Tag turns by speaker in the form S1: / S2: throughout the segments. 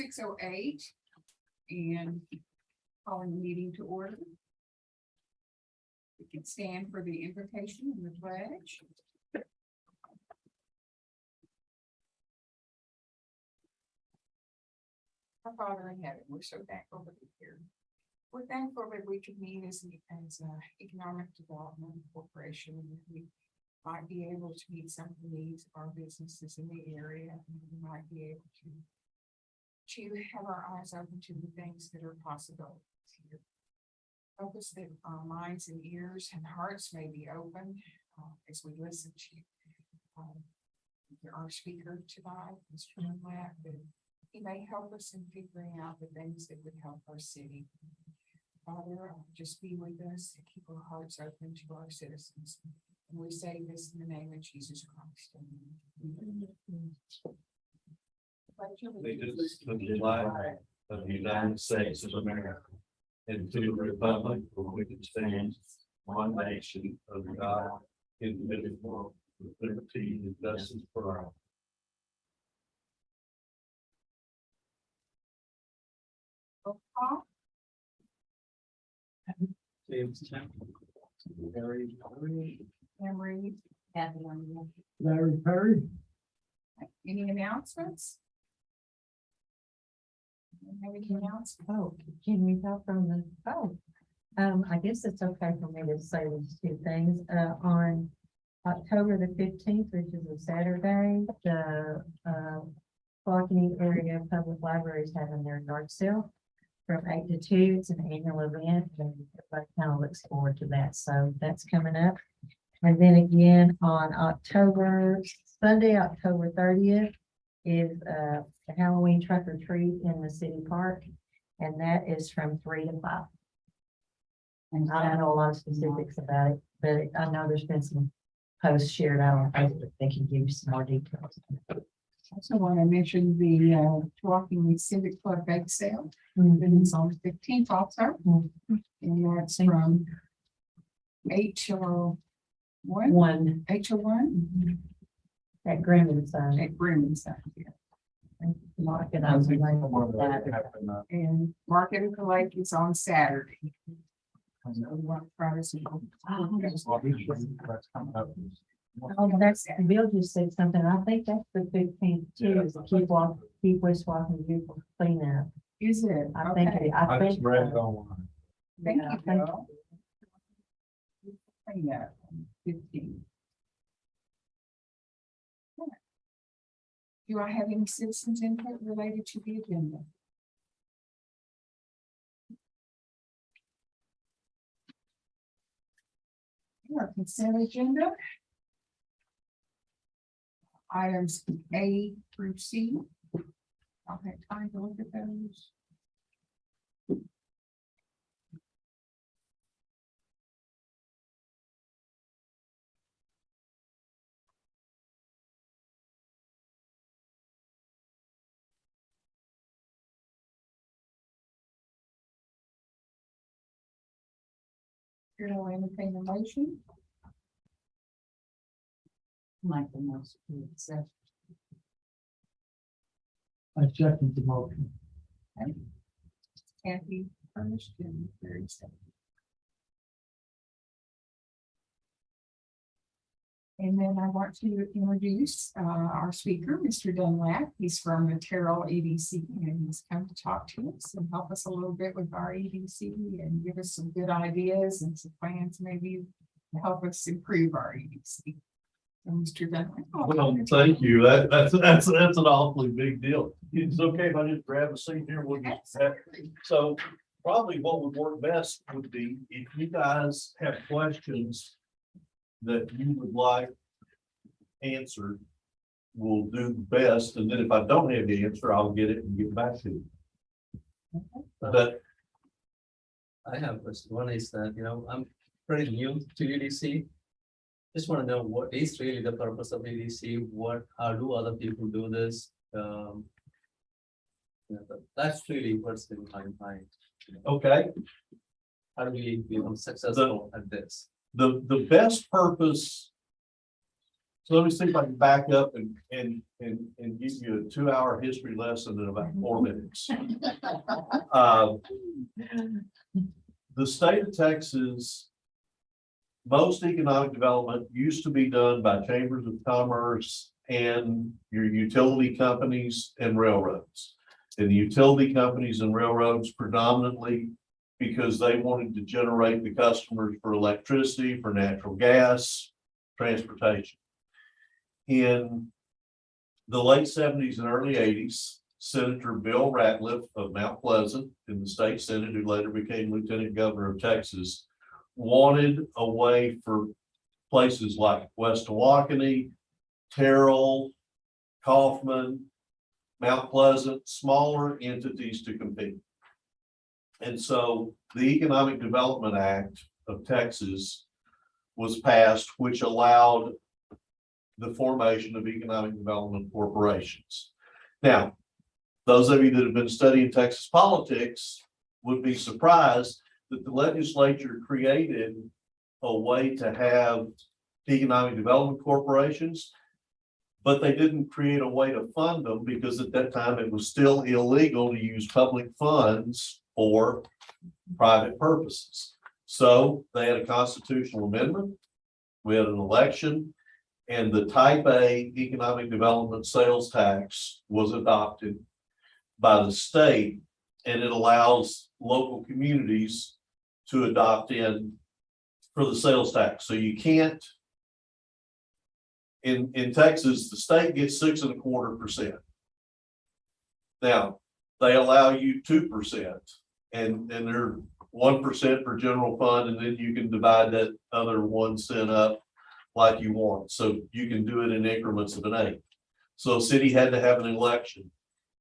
S1: 6:08 and calling the meeting to order. We can stand for the invocation and the pledge. Our Father in heaven, we're so thankful to be here. We're thankful that we could meet as an economic development corporation. And we might be able to meet some of the needs of our businesses in the area. And we might be able to have our eyes open to the things that are possible here. Help us that our minds and ears and hearts may be open as we listen to our speaker tonight, Mr. Dunlap, that he may help us in figuring out the things that would help our city. Father, just be with us and keep our hearts open to our citizens. And we say this in the name of Jesus Christ. Amen.
S2: Allegiance to the flag of the United States of America and to the republic for which it stands, one nation under God, indivisible, with liberty and justice for all. James Harry,
S1: Emery, Kathy,
S3: Larry Perry.
S1: any announcements? Have any announcements?
S4: Oh, can we talk from the, I guess it's okay for me to say these two things, on October the 15th, which is a Saturday, the, Tawakoni area public library is having their yard sale from 8 to 2. It's an annual event and everybody kind of looks forward to that. So that's coming up. And then again on Sunday, October 30th is, the Halloween truck or treat in the city park. And that is from 3 to 5. And I don't know a lot of specifics about it, but I know there's been some posts shared out on Facebook. They can give you some more details.
S1: I also want to mention the Tawakoni Civic Club bake sale.
S4: Mhm.
S1: It's on the 15th also. And that's from 8 till 1, 8 till 1
S4: At Greenwood sign.
S1: at Bremen's. Yeah.
S4: Market, I was like that.
S1: And Market at the Lake is on Saturday. So we want to try to see-
S4: Oh, that's, Bill just said something. I think that's the 15th too, is to keep West Walking Beautiful clean up.
S1: Is it?
S4: I think,
S1: Okay.
S4: I think.
S2: online.
S1: Thank
S4: Yeah,
S1: you,
S4: I think-
S1: Bill. Clean up, 15. Do I have any citizens input related to the agenda? Our consent agenda. Items A through C. I'll have time to look at those. Here, I'll entertain a motion.
S4: Michael knows.
S3: I second the motion.
S1: Kathy first and Barry second. And then I want to introduce our speaker, Mr. Dunlap. He's from the Terrell EDC, and he's come to talk to us and help us a little bit with our EDC and give us some good ideas and some plans maybe to help us improve our EDC. So, Mr. Dunlap.
S2: Well, thank you. That's an awfully big deal. It's okay if I just grab a seat here. We'll just
S1: Absolutely.
S2: So probably what would work best would be if you guys have questions that you would like answered, we'll do the best. And then if I don't have the answer, I'll get it and get back to you. But
S5: I have a question. One is that, I'm pretty new to EDC. Just want to know what is really the purpose of EDC? How do other people do this? That's really what's in my mind.
S2: okay,
S5: How do we become successful at this?
S2: the best purpose So let me see if I can back up and give you a 2-hour history lesson in about 4 minutes. The state of Texas, most economic development used to be done by chambers of commerce and your utility companies and railroads. And the utility companies and railroads predominantly because they wanted to generate the customers for electricity, for natural gas, transportation. In the late 70s and early 80s, Senator Bill Ratliff of Mount Pleasant in the state Senate, who later became Lieutenant Governor of Texas, wanted a way for places like West Tawakoni, Terrell, Kaufman, Mount Pleasant, smaller entities to compete. And so the Economic Development Act of Texas was passed, which allowed the formation of economic development corporations. Now, those of you that have been studying Texas politics would be surprised that the legislature created a way to have economic development corporations, but they didn't create a way to fund them because at that time it was still illegal to use public funds for private purposes. So they had a constitutional amendment, we had an election, and the type A economic development sales tax was adopted by the state, and it allows local communities to adopt in for the sales tax. So you can't, in Texas, the state gets 6.25%. Now, they allow you 2%, and they're 1% for general fund, and then you can divide that other 1 cent up like you want. So you can do it in increments of an 8. So a city had to have an election.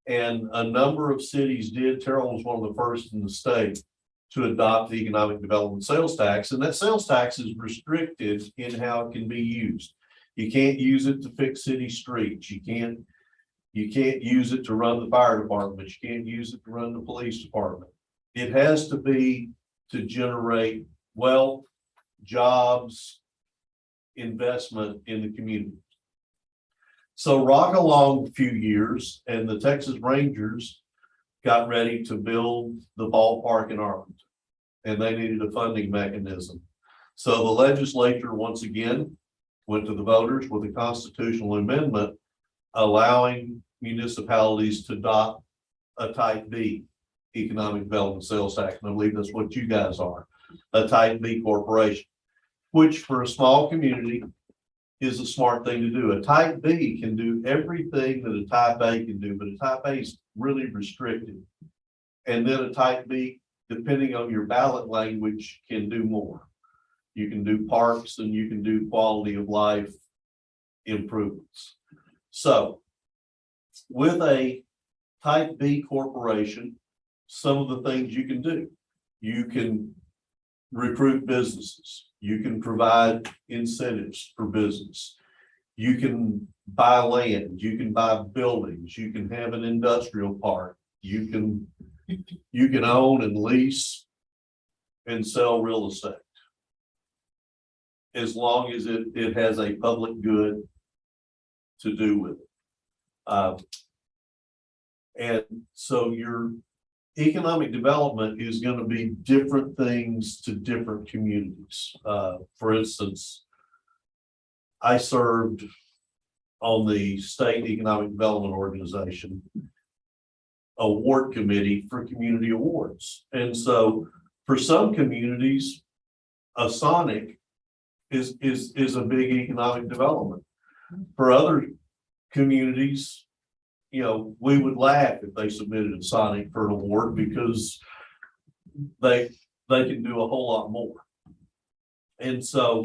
S2: And a number of cities did. Terrell was one of the first in the state to adopt the economic development sales tax. And that sales tax is restricted in how it can be used. You can't use it to fix city streets. You can't use it to run the fire department. You can't use it to run the police department. It has to be to generate wealth, jobs, investment in the community. So rock along a few years, and the Texas Rangers got ready to build the ballpark in Arlington, and they needed a funding mechanism. So the legislature once again went to the voters with a constitutional amendment allowing municipalities to adopt a type B economic development sales tax. And I believe that's what you guys are, a type B corporation, which for a small community is a smart thing to do. A type B can do everything that a type A can do, but a type A is really restricted. And then a type B, depending on your ballot language, can do more. You can do parks and you can do quality of life improvements. So with a type B corporation, some of the things you can do, you can recruit businesses. You can provide incentives for business. You can buy land. You can buy buildings. You can have an industrial park. You can own and lease and sell real estate, as long as it has a public good to do with it. And so your economic development is going to be different things to different communities. For instance, I served on the state economic development organization award committee for community awards. And so for some communities, a Sonic is a big economic development. For other communities, you know, we would laugh if they submitted a Sonic for an award because they can do a whole lot more. And so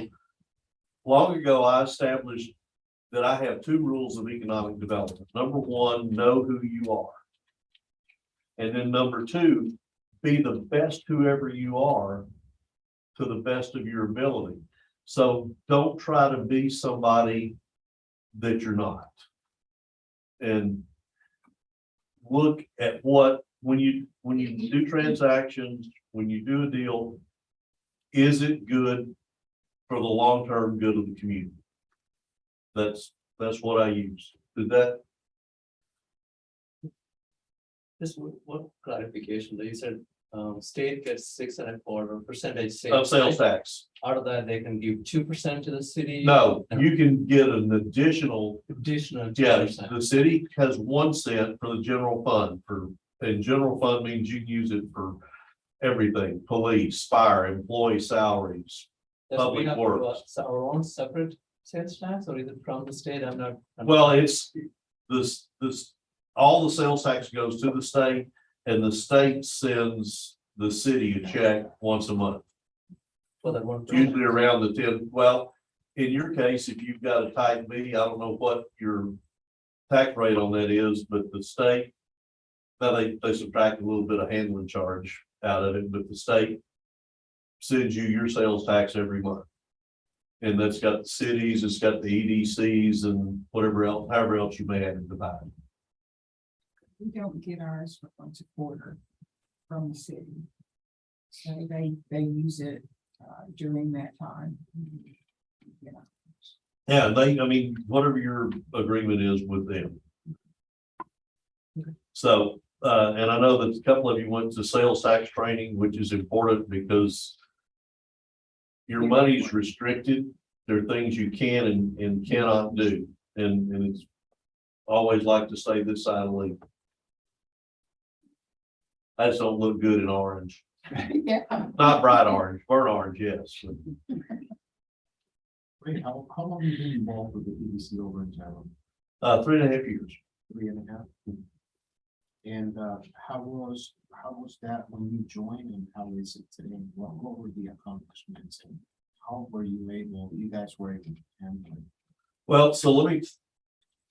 S2: long ago, I established that I have 2 rules of economic development. Number 1, know who you are. And then number 2, be the best whoever you are to the best of your ability. So don't try to be somebody that you're not. And look at what, when you do transactions, when you do a deal, is it good for the long-term good of the community? That's what I use. Did that,
S5: Just one clarification, you said, state gets 6.25%
S2: of sales tax?
S5: Out of that, they can give 2% to the city.
S2: No, you can get an additional,
S5: Additional
S2: yeah,
S5: 2%.
S2: the city has 1 cent for the general fund and general fund means you can use it for everything, police, fire, employee salaries.
S5: Does we
S2: Public
S5: have to do
S2: Works.
S5: our own separate sales tax, or is it from the state? I'm not.
S2: Well, it's this, all the sales tax goes to the state and the state sends the city a check once a month.
S5: For that one.
S2: Usually around the 10, well, in your case, if you've got a type B, I don't know what your tax rate on that is, but the state, now they subtract a little bit of handling charge out of it, but the state sends you your sales tax every month. And that's got the cities, it's got the EDCs and whatever else, however else you may have to divide.
S1: We don't get ours for once a quarter from the city. So they use it during that time. You know.
S2: Yeah, I mean, whatever your agreement is with them. So, and I know that a couple of you went to sales tax training, which is important because your money's restricted. There are things you can and cannot do. And it's always like to say this side of the league. I just don't look good in orange,
S1: Yeah.
S2: not bright orange, burnt orange, yes.
S6: Wait, how long have you been involved with the EDC over in town?
S2: 3.5 years.
S6: 3.5? And how was that when you joined and how is it today? What were the accomplishments and how were you guys were able to handle it?
S2: Well, so let me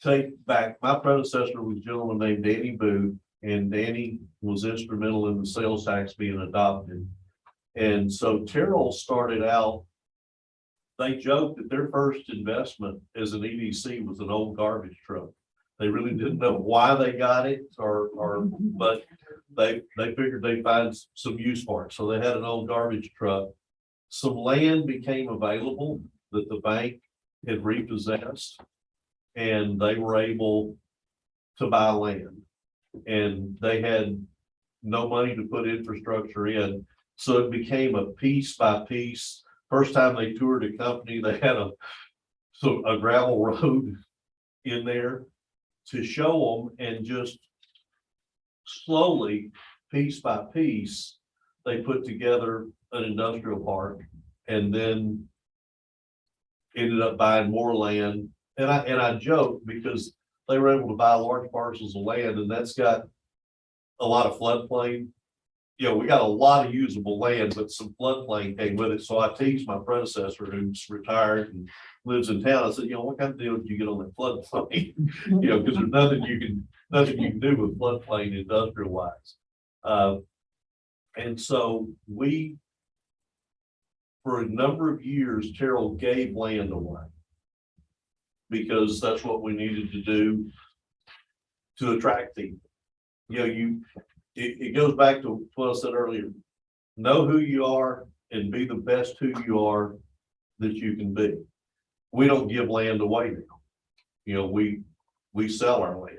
S2: take back, my predecessor was a gentleman named Danny Booth, and Danny was instrumental in the sales tax being adopted. And so Terrell started out, they joked that their first investment as an EDC was an old garbage truck. They really didn't know why they got it but they figured they'd find some use for it. So they had an old garbage truck. Some land became available that the bank had repossessed, and they were able to buy land. And they had no money to put infrastructure in. So it became a piece by piece. First time they toured a company, they had a gravel road in there to show them, and just slowly, piece by piece, they put together an industrial park and then ended up buying more land. And I joke because they were able to buy large parcels of land, and that's got a lot of floodplain. You know, we got a lot of usable land, but some floodplain came with it. So I teased my predecessor, who's retired and lives in town. I said, you know, what kind of deal did you get on that floodplain? You know, because there's nothing you can do with floodplain industrial wise. And so for a number of years, Terrell gave land away because that's what we needed to do to attract people. You know, it goes back to what I said earlier. Know who you are and be the best who you are that you can be. We don't give land away now. You know, we sell our land.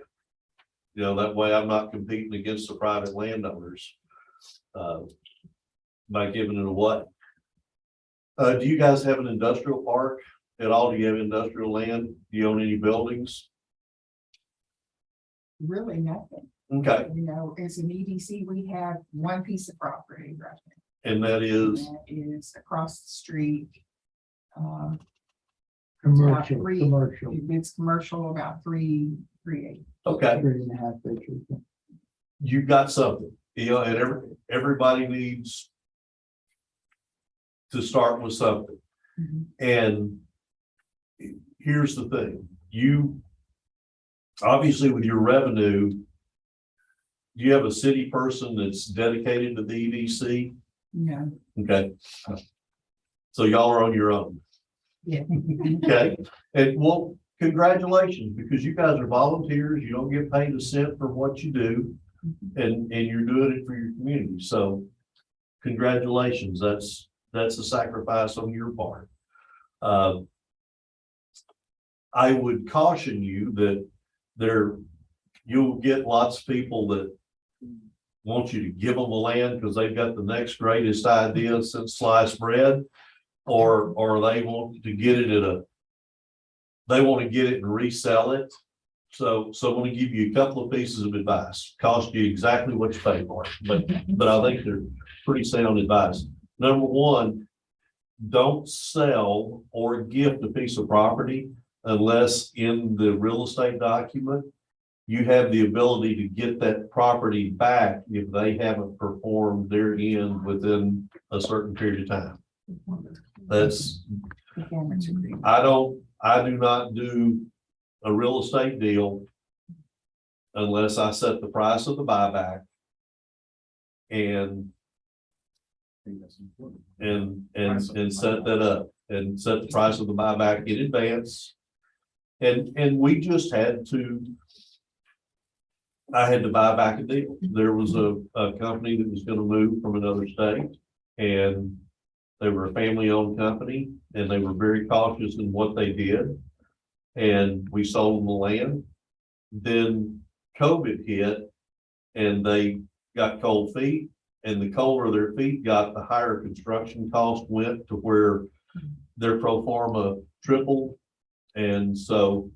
S2: You know, that way I'm not competing against the private landowners by giving it away. Do you guys have an industrial park at all? Do you have industrial land? Do you own any buildings?
S1: Really nothing.
S2: Okay,
S1: You know, as an EDC, we have one piece of property right now.
S2: and that is,
S1: That is across the street.
S3: Commercial,
S1: three.
S3: commercial.
S1: It's commercial, about 3 acres.
S2: okay,
S3: 3.5 acres.
S2: you got something, you know, and everybody needs to start with something.
S1: Mhm.
S2: And here's the thing, you obviously with your revenue, do you have a city person that's dedicated to the EDC?
S1: Yeah.
S2: Okay. So y'all are on your own.
S1: Yeah.
S2: Okay, and well, congratulations, because you guys are volunteers, you don't get paid a cent for what you do, and you're doing it for your community, so congratulations, that's a sacrifice on your part. I would caution you that you'll get lots of people that want you to give them the land because they've got the next greatest idea since sliced bread. Or they want to get it they want to get it and resell it. So I'm going to give you a couple of pieces of advice, cost you exactly what you pay for it, but I think they're pretty sound advice. Number one, don't sell or gift a piece of property unless in the real estate document, you have the ability to get that property back if they haven't performed their end within a certain period of time. That's,
S1: Performance agreement.
S2: I do not do a real estate deal unless I set the price of the buyback and set that up and set the price of the buyback in advance. And we just I had to buy back a deal. There was a company that was gonna move from another state, and they were a family-owned company, and they were very cautious in what they did. And we sold them the land. Then COVID hit, and they got cold feet, and the colder their feet got, the higher construction cost went to where their pro forma tripled. And so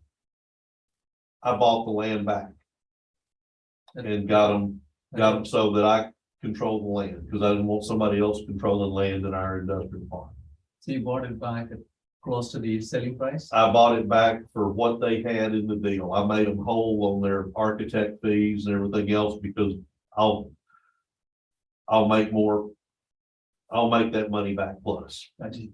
S2: I bought the land back and got them so that I control the land, because I didn't want somebody else controlling land in our industrial park.
S5: So you bought it back at close to the selling price?
S2: I bought it back for what they had in the deal. I made them whole on their architect fees and everything else, because I'll make that money back plus.
S5: Actually,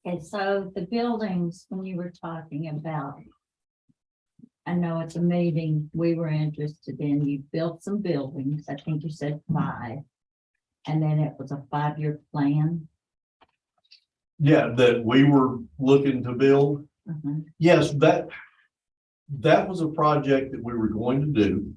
S7: And so the buildings, when you were talking about, I know it's a meeting we were interested in, you built some buildings, I think you said 5. And then it was a 5-year plan.
S2: Yeah, that we were looking to build.
S7: Mhm.
S2: Yes, that was a project that we were going to do.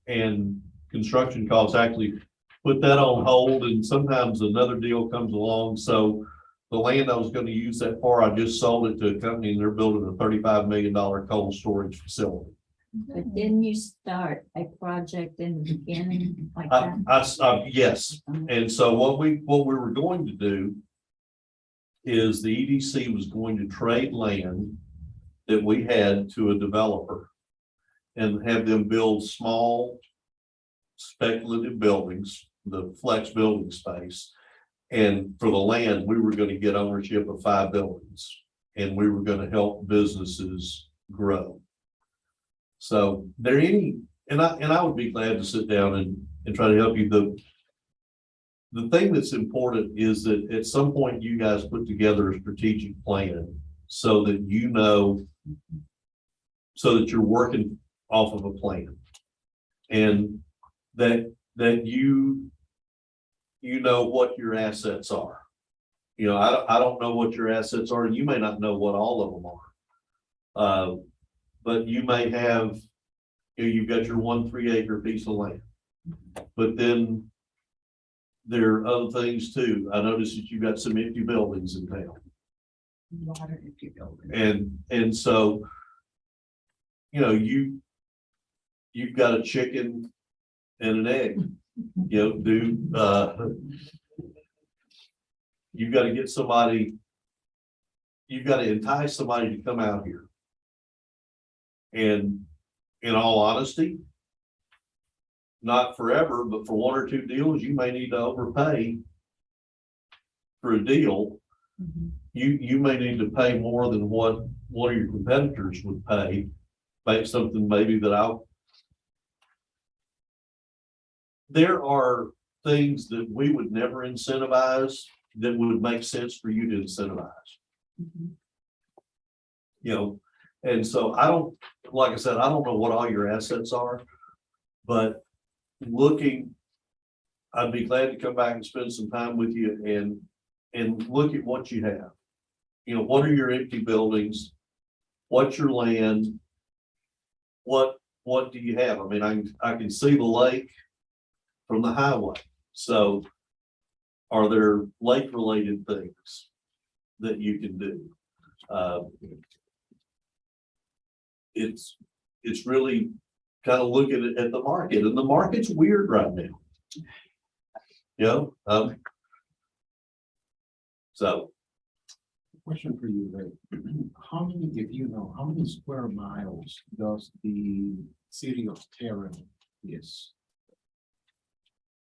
S2: And construction costs actually put that on hold, and sometimes another deal comes along. So the land I was going to use that for, I just sold it to a company, and they're building a $35 million cold storage facility.
S7: But didn't you start a project in the beginning like
S2: I,
S7: that?
S2: yes. And so what we were going to do is the EDC was going to trade land that we had to a developer and have them build small speculative buildings, the flex building space. And for the land, we were going to get ownership of 5 buildings, and we were going to help businesses grow. So and I would be glad to sit down and try to help you. The thing that's important is that at some point you guys put together a strategic plan so that you know, so that you're working off of a plan, and that you know what your assets are. You know, I don't know what your assets are, and you may not know what all of them are. But you may have, you've got your 1 3-acre piece of land, but then there are other things too. I noticed that you've got some empty buildings in town.
S1: A lot of empty buildings.
S2: And so, you know, you've got a chicken and an egg, you know, you've got to get somebody, you've got to entice somebody to come out here. And in all honesty, not forever, but for 1 or 2 deals, you may need to overpay for a deal. You may need to pay more than what one of your competitors would pay. Make something maybe there are things that we would never incentivize that would make sense for you to incentivize. You know, and so like I said, I don't know what all your assets are, but I'd be glad to come back and spend some time with you and look at what you have. You know, what are your empty buildings? What's your land? What do you have? I mean, I can see the lake from the highway. So are there lake related things that you can do? Uh, it's really kind of looking at the market, and the market's weird right now. You know, so
S6: Question for you, Ray. How many, if you know, how many square miles does the city of Terrell is?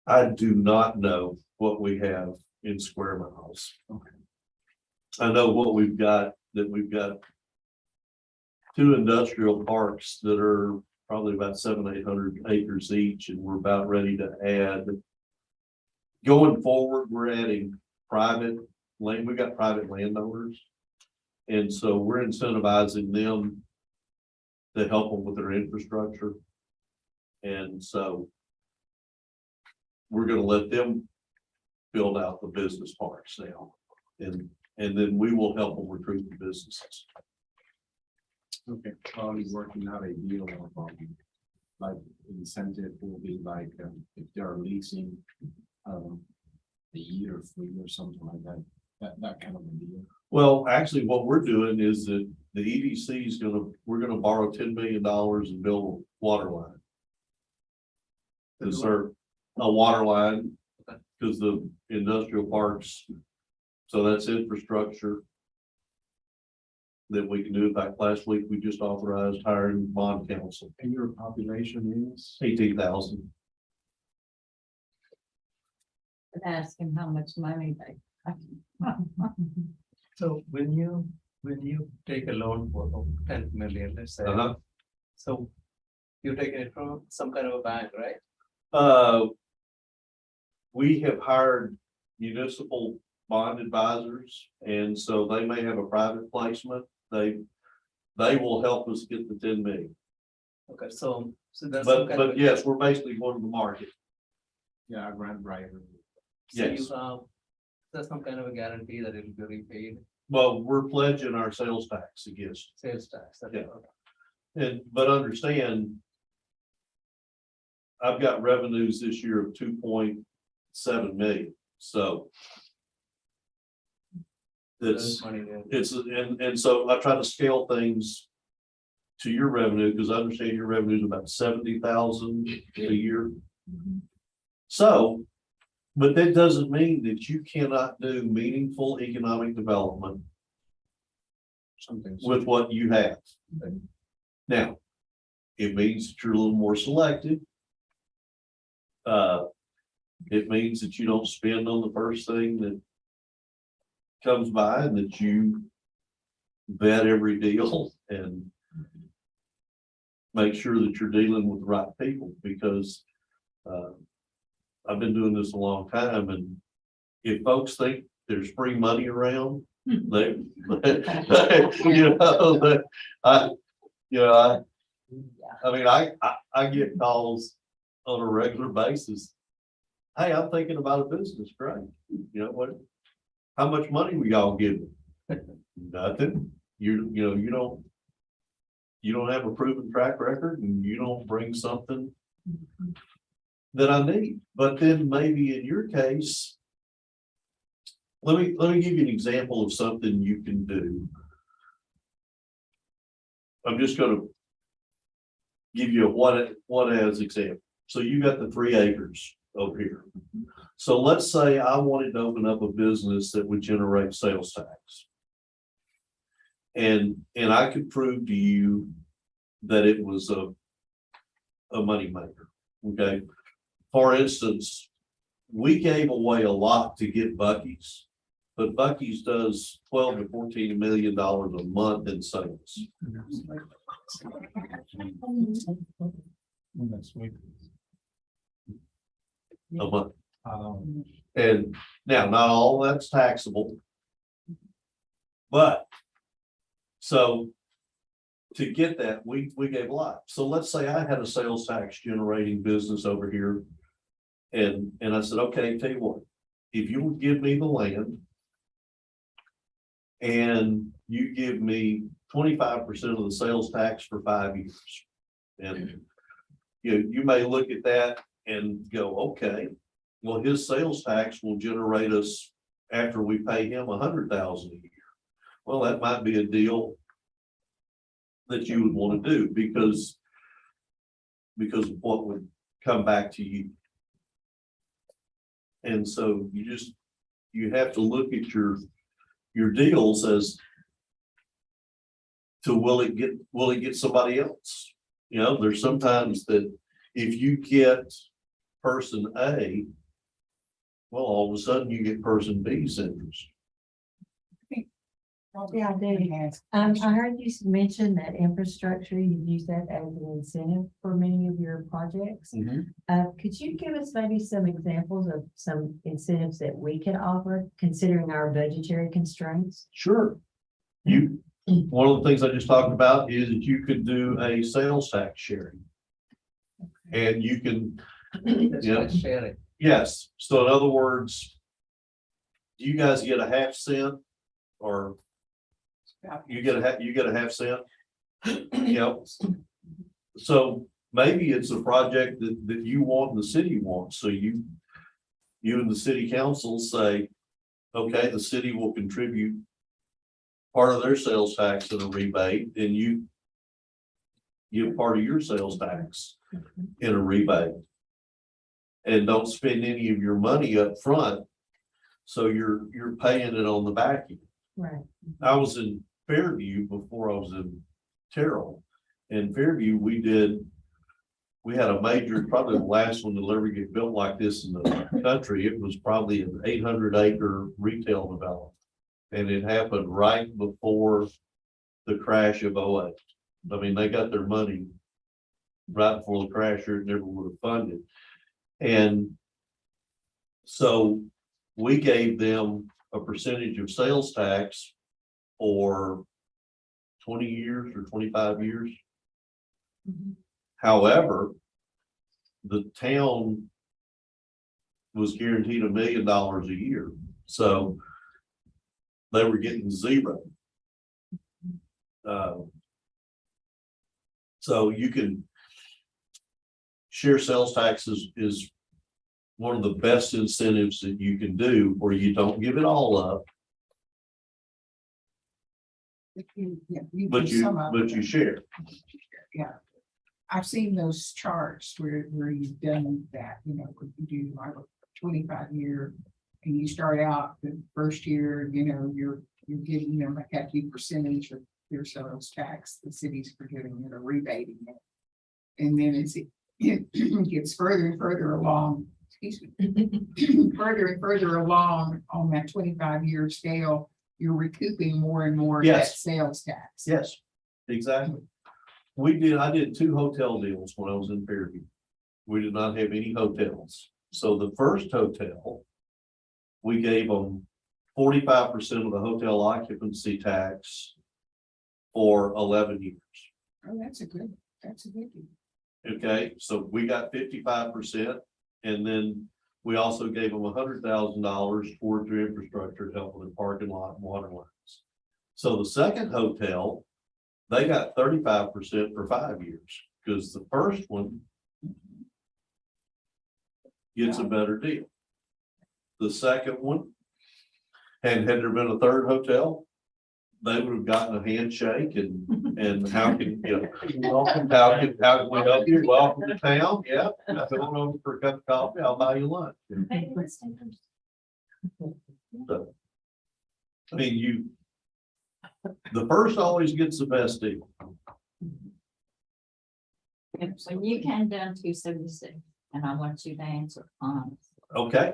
S2: I do not know what we have in square miles.
S6: Okay.
S2: I know what we've got, that we've got two industrial parks that are probably about 700-800 acres each, and we're about ready to add. Going forward, we're adding private land. We got private landowners. And so we're incentivizing them to help them with their infrastructure. And so we're gonna let them build out the business parks now. And then we will help them recruit the businesses.
S6: Okay, probably working out a deal of, like incentive will be like, if they're leasing, a year free or something like that, that kind of a deal.
S2: Well, actually, what we're doing is that the EDC is we're gonna borrow $10 million and build a water line. To serve a water line, because the industrial parks, so that's infrastructure that we can do. In fact, last week, we just authorized hiring bond counsel,
S6: And your population is?
S2: 18,000.
S7: Asking how much money they.
S5: So when you take a loan for 10 million, let's say,
S2: Uh-huh.
S5: so you take it from some kind of a bank, right?
S2: We have hired municipal bond advisors, and so they may have a private placement. They will help us get the 10 million.
S5: Okay, so there's some kind
S2: But
S5: of.
S2: yes, we're basically going to the market.
S6: Yeah, I ran Brighter.
S5: So you
S2: Yes.
S5: have, there's some kind of a guarantee that it will be repaid,
S2: Well, we're pledging our sales tax against,
S5: sales tax. That-
S2: Yeah. but understand, I've got revenues this year of 2.7 million, so
S5: There's
S2: it's,
S5: money there.
S2: and so I try to scale things to your revenue, because I understand your revenue is about 70,000 a year. So, but that doesn't mean that you cannot do meaningful economic development
S6: Something.
S2: with what you have. Now, it means that you're a little more selective. It means that you don't spend on the first thing that comes by, and that you vet every deal and make sure that you're dealing with the right people, because I've been doing this a long time, and if folks think there's free money around, they, I mean, I get calls on a regular basis. Hey, I'm thinking about a business, great. You know what? How much money we all give? Nothing. You don't have a proven track record, and you don't bring something that I need. But then maybe in your case, let me give you an example of something you can do. I'm just gonna give you a what as example. So you got the 3 acres over here. So let's say I wanted to open up a business that would generate sales tax. And I could prove to you that it was a moneymaker. Okay. For instance, we gave away a lot to get Buc-ee's, but Buc-ee's does $12 to $14 million a month in sales. A month. And now, not all that's taxable. But, so to get that, we gave a lot. So let's say I had a sales tax generating business over here. And I said, okay, tell you what, if you would give me the land and you give me 25% of the sales tax for 5 years. And you may look at that and go, okay, well, his sales tax will generate us, after we pay him $100,000 a year. well, that might be a deal that you would want to do because of what would come back to you. And so you have to look at your deals as to will it get somebody else? You know, there's sometimes that if you get person A, well, all of a sudden you get person B's interest.
S4: Yeah, I do. I heard you mention that infrastructure, you use that as an incentive for many of your projects. Could you give us maybe some examples of some incentives that we could offer considering our budgetary constraints?
S2: Sure. One of the things I just talked about is that you could do a sales tax sharing. And you can,
S5: That's
S2: Yeah.
S5: like sharing.
S2: yes, so in other words, do you guys get a half cent or you get a half cent? Yep. So maybe it's a project that you want and the city wants, so you and the city council say, okay, the city will contribute part of their sales tax in a rebate, and you give part of your sales tax in a rebate. And don't spend any of your money up front, so you're paying it on the back end.
S4: Right.
S2: I was in Fairview before I was in Terrell. In Fairview, we had a major, probably the last one to ever get built like this in the country. It was probably an 800-acre retail development. And it happened right before the crash of 08. I mean, they got their money right before the crash, or it never would have funded. And so we gave them a percentage of sales tax for 20 years or 25 years. However, the town was guaranteed $1 million a year. So they were getting zero. So you can share sales taxes is one of the best incentives that you can do, where you don't give it all up, but you share.
S1: Yeah. I've seen those charts where you've done that, you know, if you do like a 25-year and you start out the first year, you know, you're giving them a hefty percentage of their sales tax, the city's forgiving it or rebating it. And then it gets further and further along, excuse me, further and further along on that 25-year scale, you're recouping more and more of that
S2: Yes.
S1: sales tax.
S2: Yes, exactly. I did 2 hotel deals when I was in Fairview. We did not have any hotels. So the first hotel, we gave them 45% of the hotel occupancy tax for 11 years.
S1: Oh, that's a good deal.
S2: Okay, so we got 55%, and then we also gave them $100,000 toward their infrastructure to help with the parking lot and water lines. So the second hotel, they got 35% for 5 years, because the first one gets a better deal. The second one, and had there been a third hotel, they would have gotten a handshake and how can, you know, how can we help you? Welcome to town. Yeah, come on over for a cup of coffee. I'll buy you lunch. So, I mean, the first always gets the best deal.
S7: When you came down 276, and I want you to answer honestly,
S2: Okay,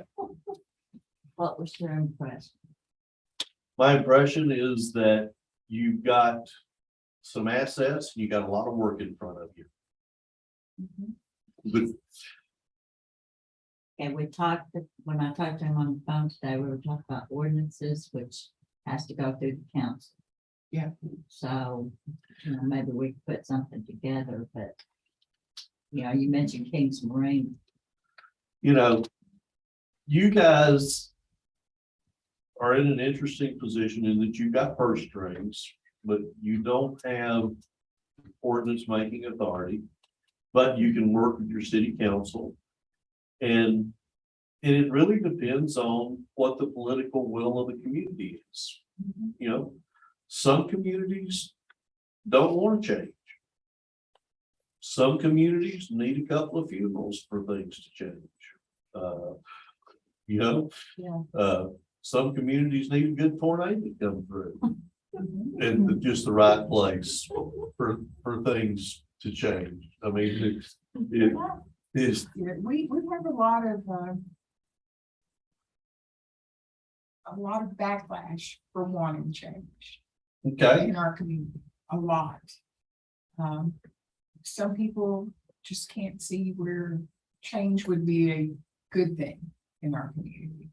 S7: what was your impression?
S2: my impression is that you've got some assets, and you got a lot of work in front of you. But
S7: And we talked, when I talked to him on the phone today, we were talking about ordinances, which has to go through the council.
S1: Yeah.
S7: So, you know, maybe we could put something together, but. You know, you mentioned Kings Marine.
S2: you know, you guys are in an interesting position in that you've got purse strings, but you don't have ordinance making authority, but you can work with your city council. And it really depends on what the political will of the community is. You know, Some communities don't want to change. Some communities need a couple of funerals for things to change. You know?
S4: Yeah.
S2: Some communities need a good tornado to come through. And just the right place for things to change. I mean, it is,
S1: Yeah, we have a lot of backlash for wanting change
S2: okay,
S1: in our community, a lot. Some people just can't see where change would be a good thing in our community.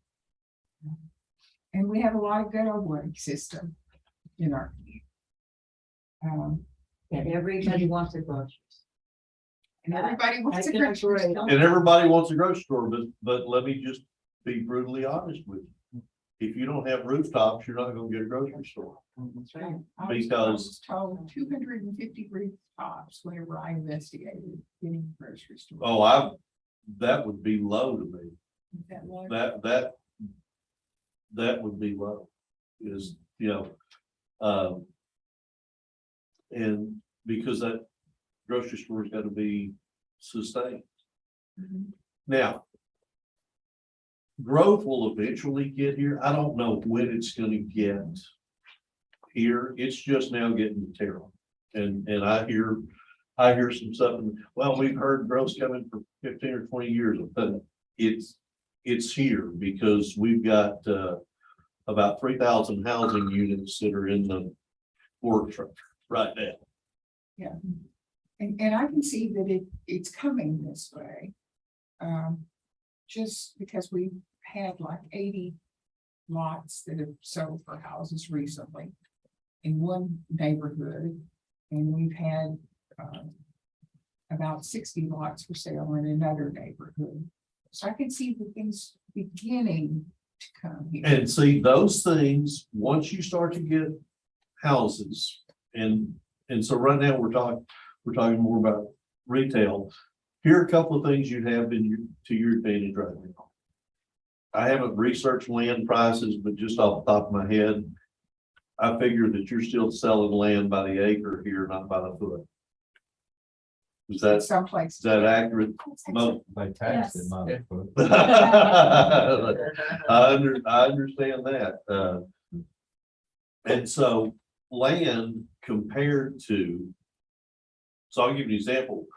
S1: And we have a lot of good old way system in our community.
S7: And everybody wants a grocery.
S1: And everybody wants
S7: I
S1: a
S7: can
S1: grocery
S7: agree.
S1: store.
S2: and everybody wants a grocery store, but let me just be brutally honest with you. If you don't have rooftops, you're not gonna get a grocery store.
S7: That's right.
S1: I
S2: Because-
S1: was told 250 rooftops whenever I investigated getting a grocery store.
S2: Oh, that would be low to me.
S1: Is that low?
S2: That would be low, is, you know, and because that grocery store's gotta be sustained.
S1: Mhm.
S2: Now, growth will eventually get here. I don't know when it's gonna get here. It's just now getting to Terrell. And I hear some stuff, and, well, we've heard growth's coming for 15 or 20 years, but it's here because we've got, about 3,000 housing units that are in the works right now.
S1: And I can see that it's coming this way. Just because we've had like 80 lots that have sold for houses recently in one neighborhood. And we've had about 60 lots for sale in another neighborhood. So I can see the things beginning to come here.
S2: And see, those things, once you start to get houses, and so right now we're talking more about retail. Here are a couple of things you have to your advantage right now. I haven't researched land prices, but just off the top of my head, I figure that you're still selling land by the acre here, not by the foot. Is
S1: In
S2: that,
S1: some places.
S2: is that accurate? Mo?
S8: They taxed it,
S7: Yes.
S8: motherfucker.
S2: I understand that, and so land compared to. So I'll give you an example.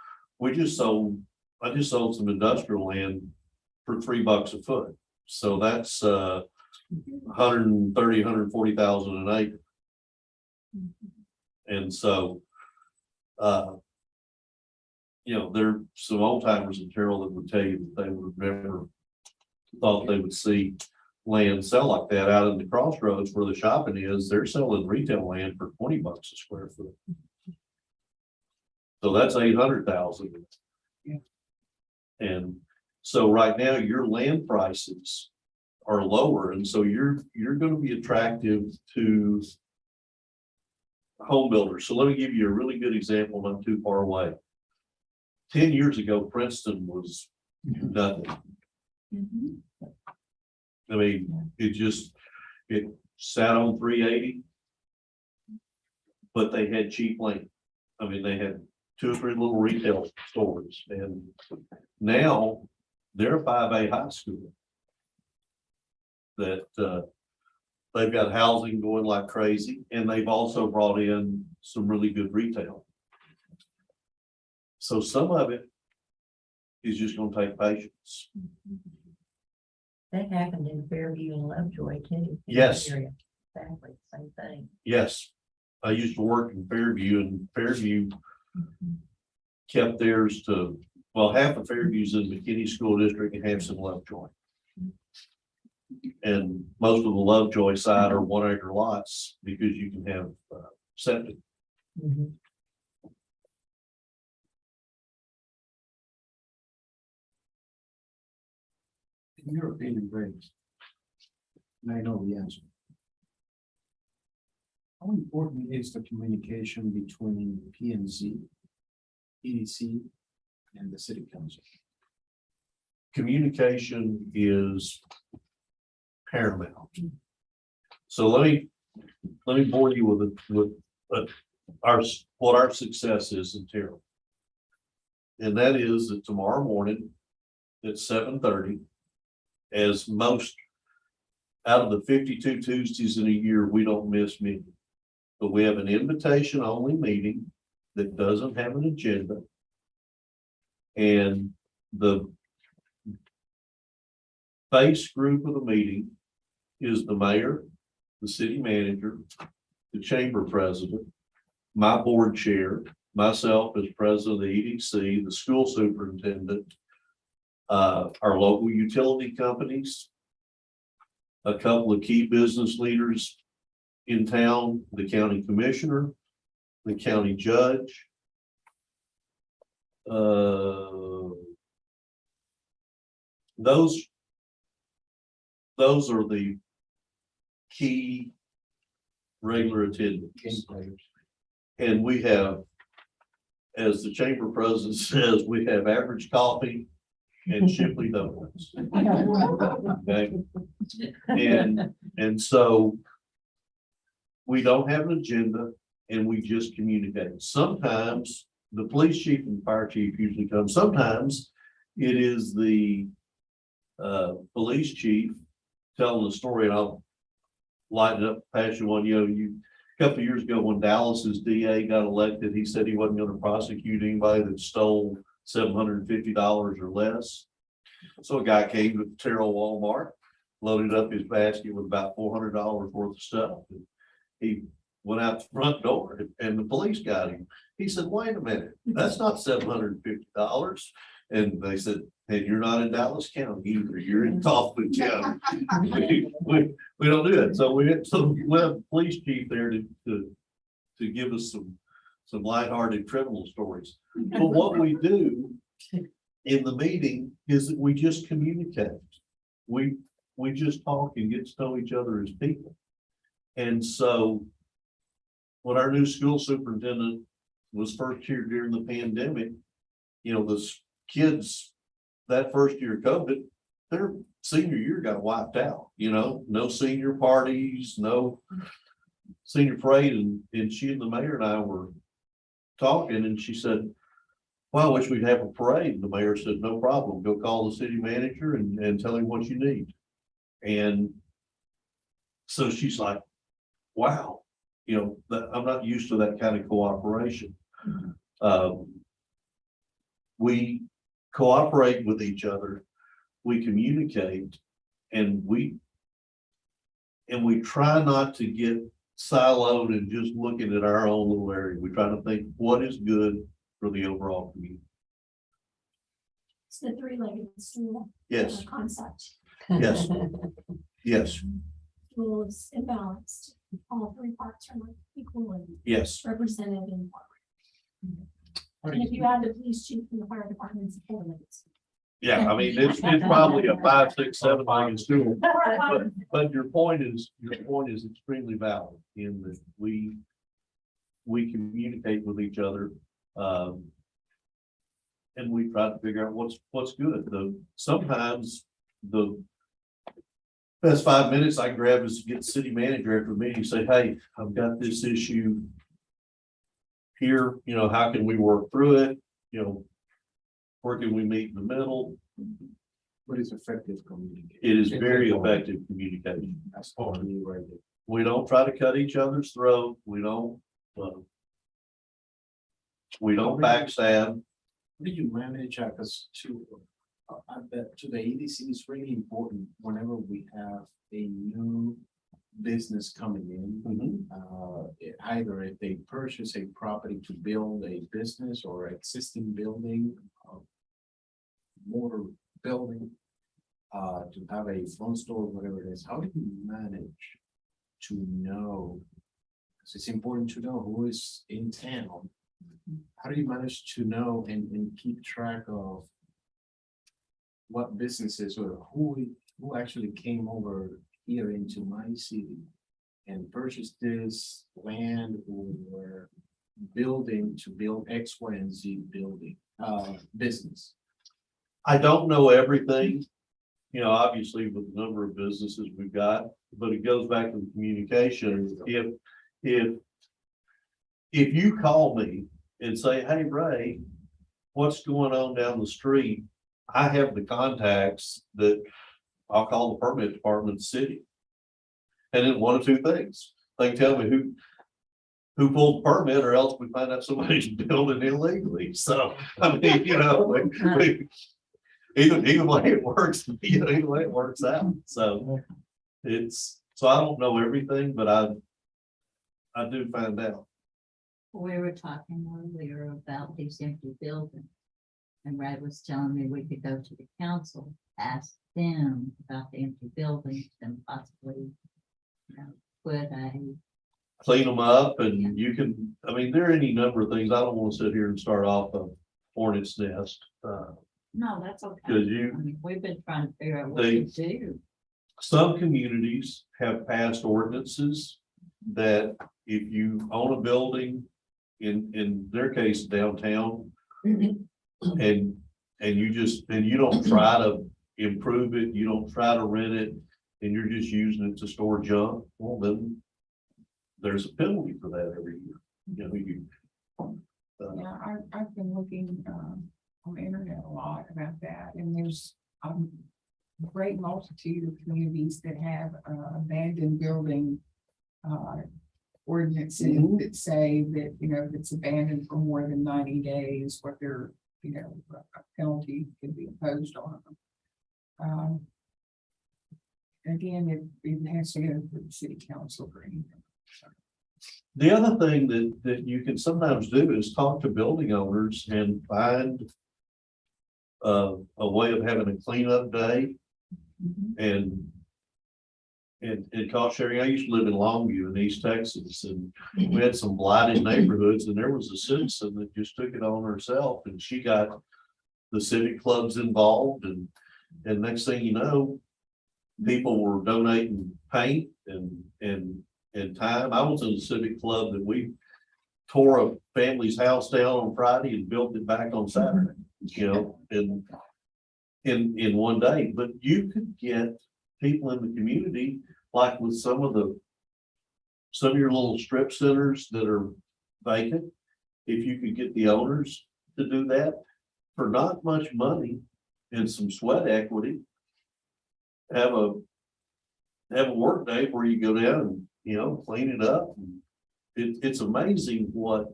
S2: I just sold some industrial land for $3 a foot. So that's, 130, 140,000 an acre. And so, you know, there are some old timers in Terrell that would tell you that they would have never thought they would see land sell like that out in the crossroads where the shopping is. They're selling retail land for $20 a square foot. So that's 800,000.
S1: Yeah.
S2: And so right now your land prices are lower, and so you're going to be attractive to home builders. So let me give you a really good example, not too far away. 10 years ago, Princeton was nothing.
S1: Mhm.
S2: I mean, it sat on 380. But they had cheap land. I mean, they had 2 or 3 little retail stores, and now they're a 5A high school. That they've got housing going like crazy, and they've also brought in some really good retail. So some of it is just gonna take patience.
S4: That happened in Fairview and Lovejoy too.
S2: Yes.
S4: Exactly, same thing.
S2: Yes, I used to work in Fairview, and Fairview kept theirs to, well, half of Fairview's in McKinney School District and half's in Lovejoy. And most of the Lovejoy side are 1 acre lots because you can have septic.
S4: Mhm.
S6: In your opinion, Briggs, and I know the answer. How important is the communication between P and Z, EDC, and the city council?
S2: Communication is paramount. So let let me bore you with what our success is in Terrell. And that is that tomorrow morning at 7:30, as most out of the 52 Tuesdays in a year, we don't miss meetings. But we have an invitation only meeting that doesn't have an agenda. And the base group of the meeting is the mayor, the city manager, the chamber president, my board chair, myself as president of the EDC, the school superintendent, our local utility companies, a couple of key business leaders in town, the county commissioner, the county judge. Those are the key regular attendance. And we have, as the chamber president says, we have average coffee and Shipley donuts. Okay. And so we don't have an agenda and we just communicate. Sometimes the police chief and fire chief usually come. Sometimes it is the police chief telling a story, and I'll lighten up past you one. A couple of years ago when Dallas's DA got elected, he said he wasn't going to prosecute anybody that stole $750 or less. So a guy came to the Terrell Walmart, loaded up his basket with about $400 worth of stuff. He went out the front door and the police got him. He said, "Wait a minute, that's not $750. And they said, "Hey, you're not in Dallas County either. You're in Kaufman County." We don't do that. So we have the police chief there to give us some lighthearted criminal stories. But what we do in the meeting is that we just communicate. We just talk and get to know each other as people. And so when our new school superintendent was first here during the pandemic, the kids that first year of COVID, their senior year got wiped out, no senior parties, no senior parade. And she and the mayor and I were talking and she said, "Well, I wish we'd have a parade." And the mayor said, "No problem. Go call the city manager and tell him what you need." And so she's like, "Wow, I'm not used to that kind of cooperation." We cooperate with each other, we communicate, and we try not to get siloed and just looking at our own little area. We try to think what is good for the overall community.
S8: It's the three-legged stool.
S2: Yes,
S8: Concept.
S2: yes, yes,
S8: Stool is imbalanced. All three parts are not equally
S2: yes.
S8: represented in part. And if you add the police chief and the fire department, it's four legs.
S2: Yeah, I mean, it's probably a 5, 6, 7 legged stool. But your point is extremely valid in that we communicate with each other. And we try to figure out what's good. Sometimes the best 5 minutes I grab is to get the city manager after the meeting and say, "Hey, I've got this issue here, how can we work through it? Where can we meet in the middle?"
S6: What is effective communication?
S2: It is very effective communication.
S6: That's all you right there.
S2: We don't try to cut each other's throat. We don't backstab.
S6: How do you manage, because I bet to the EDC is really important whenever we have a new business coming in. Either if they purchase a property to build a business or existing building, motor building, to have a front store, whatever it is, how do you manage to know? Because it's important to know who is in town. How do you manage to know and keep track of what businesses or who actually came over here into my city and purchased this land or building to build X, Y, and Z building, business?
S2: I don't know everything, obviously with the number of businesses we've got, but it goes back to the communication. If you call me and say, hey, Ray, what's going on down the street? I have the contacts that I'll call the permit department of the city. And then one of two things, they can tell me who pulled the permit, or else we find out somebody's building illegally. So, I mean, you know, either way it works, you know, either way it works out. So so I don't know everything, but I do find out.
S7: We were talking earlier about these empty buildings. And Ray was telling me we could go to the council, ask them about the empty buildings and possibly, you know, put a,
S2: Clean them up, and you can, I mean, there are any number of things. I don't want to sit here and start off a hornet's nest.
S7: no, that's okay.
S2: Because you,
S7: I mean, we've been trying to figure out what
S2: They-
S7: to do.
S2: some communities have passed ordinances that if you own a building, in their case downtown, and you don't try to improve it, you don't try to rent it, and you're just using it to store junk, well, then there's a penalty for that every year. You know,
S1: Yeah, I've been looking, on the internet a lot about that, and there's, a great multitude of communities that have, abandoned building, ordinances
S2: Mhm.
S1: that say that, you know, if it's abandoned for more than 90 days, what their, you know, a penalty can be imposed on them. Again, it has to go to the city council for anything.
S2: the other thing that you can sometimes do is talk to building owners and find a way of having a cleanup day and cost sharing. I used to live in Longview in East Texas, and we had some blighted neighborhoods, and there was a citizen that just took it on herself, and she got the civic clubs involved, and next thing you know, people were donating paint and time. I was in a civic club that we tore a family's house down on Friday and built it back on Saturday, you know, in one day. But you could get people in the community, like with some of your little strip centers that are vacant, if you could get the owners to do that for not much money and some sweat equity, have a work day where you go down and, you know, clean it up. It's amazing what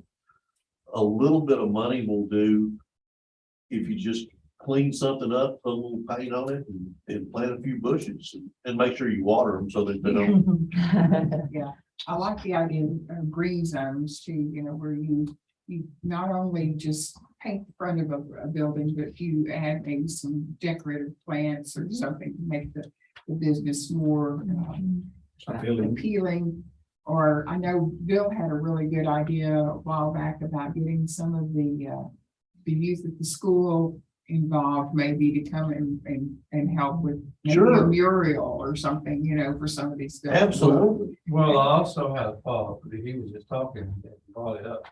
S2: a little bit of money will do if you just clean something up, put a little paint on it, and plant a few bushes, and make sure you water them so that they don't.
S1: Yeah, I like the idea of green zones too, you know, where you not only just paint the front of a building, but you add maybe some decorative plants or something to make the business more appealing. Or I know Bill had a really good idea a while back about getting some of the youth at the school involved, maybe to come and help with maybe a
S2: Sure.
S1: mural or something, you know, for some of these buildings.
S2: Absolutely.
S3: Well, I also had a thought, but he was just talking, and brought it up.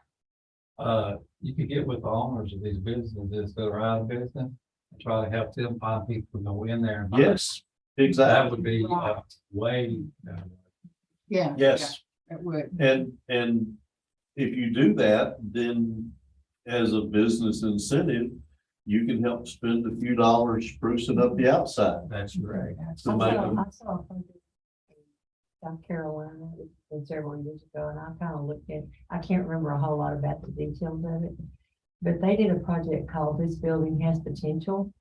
S3: You could get with the owners of these businesses that are out of business and try to help them find people to go in there. And buy.
S2: Yes,
S3: That
S2: exactly.
S3: would be way.
S1: Yeah.
S2: Yes.
S1: yeah, It would.
S2: And if you do that, then as a business incentive, you can help spend a few dollars sprucing up the outside.
S3: That's right.
S2: To make them,
S4: I saw something in South Carolina several years ago, and I kind of looked at, I can't remember a whole lot about the details of it. But they did a project called This Building Has Potential.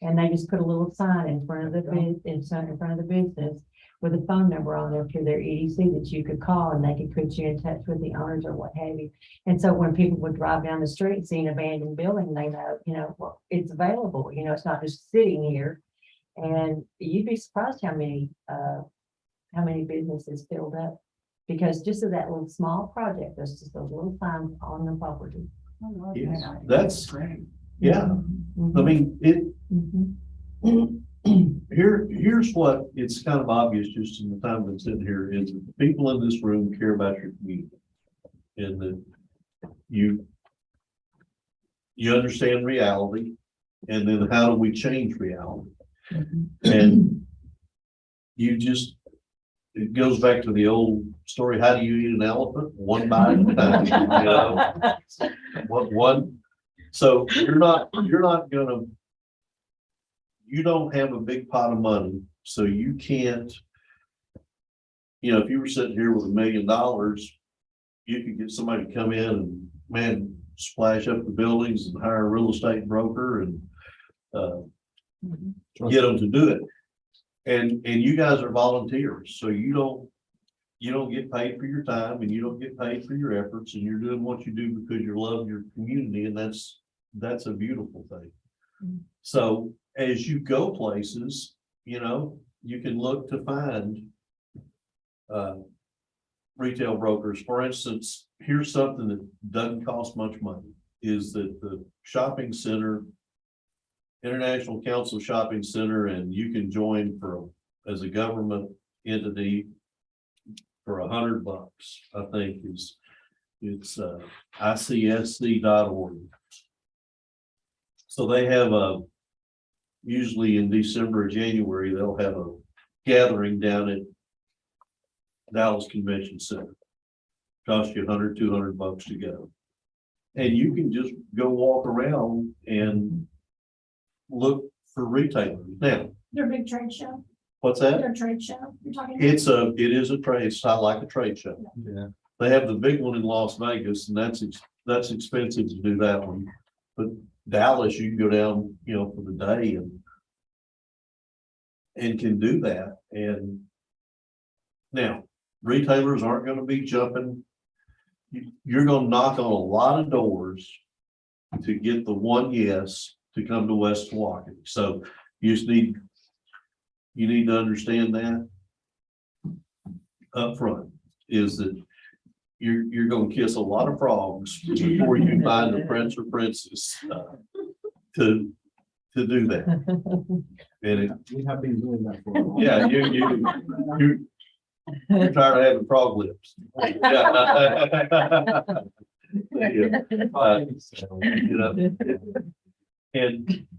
S4: And they just put a little sign in front of in front of the business with a phone number on there to their EDC that you could call, and they could put you in touch with the owners or what have you. And so when people would drive down the street and see an abandoned building, they know, you know, well, it's available, you know, it's not just sitting here. And you'd be surprised how many businesses filled up. Because just of that little small project, there's just those little signs on the property.
S1: I love
S2: Yes,
S1: that idea.
S2: that's-
S1: Great.
S2: yeah,
S4: Mhm.
S2: I mean,
S4: Mhm.
S2: here's what it's kind of obvious just in the time that's in here is that the people in this room care about your community. And that you understand reality, and then how do we change reality?
S4: Mhm.
S2: And you just, it goes back to the old story, how do you eat an elephant? One bite at a time, you know? One, so you're not gonna, you don't have a big pot of money, so you can't, you know, if you were sitting here with $1 million, you could get somebody to come in and, man, splash up the buildings and hire a real estate broker and get them to do it. And you guys are volunteers, so you don't get paid for your time and you don't get paid for your efforts, and you're doing what you do because you love your community, and that's a beautiful thing. So as you go places, you know, you can look to find retail brokers. For instance, here's something that doesn't cost much money, is that the shopping center, International Council Shopping Center, and you can join as a government entity for $100, I think it's ICSC.org. So they have usually in December or January, they'll have a gathering down at Dallas Convention Center. Cost you $100, $200 to go. And you can just go walk around and look for retailers. Now,
S8: Their big trade show,
S2: what's that?
S8: their trade show, you're talking about?
S2: It is a trade, it's not like a trade show.
S3: Yeah.
S2: They have the big one in Las Vegas, and that's expensive to do that one. But Dallas, you can go down, you know, for the day and can do that. And now retailers aren't going to be jumping. You're going to knock on a lot of doors to get the one yes to come to West Tawakoni. So you just need to understand that up front, is that you're going to kiss a lot of frogs before you find the prince or princess to do that. And
S6: We have been doing that for a while.
S2: yeah, you're tired of having frog lips. Yeah. You know,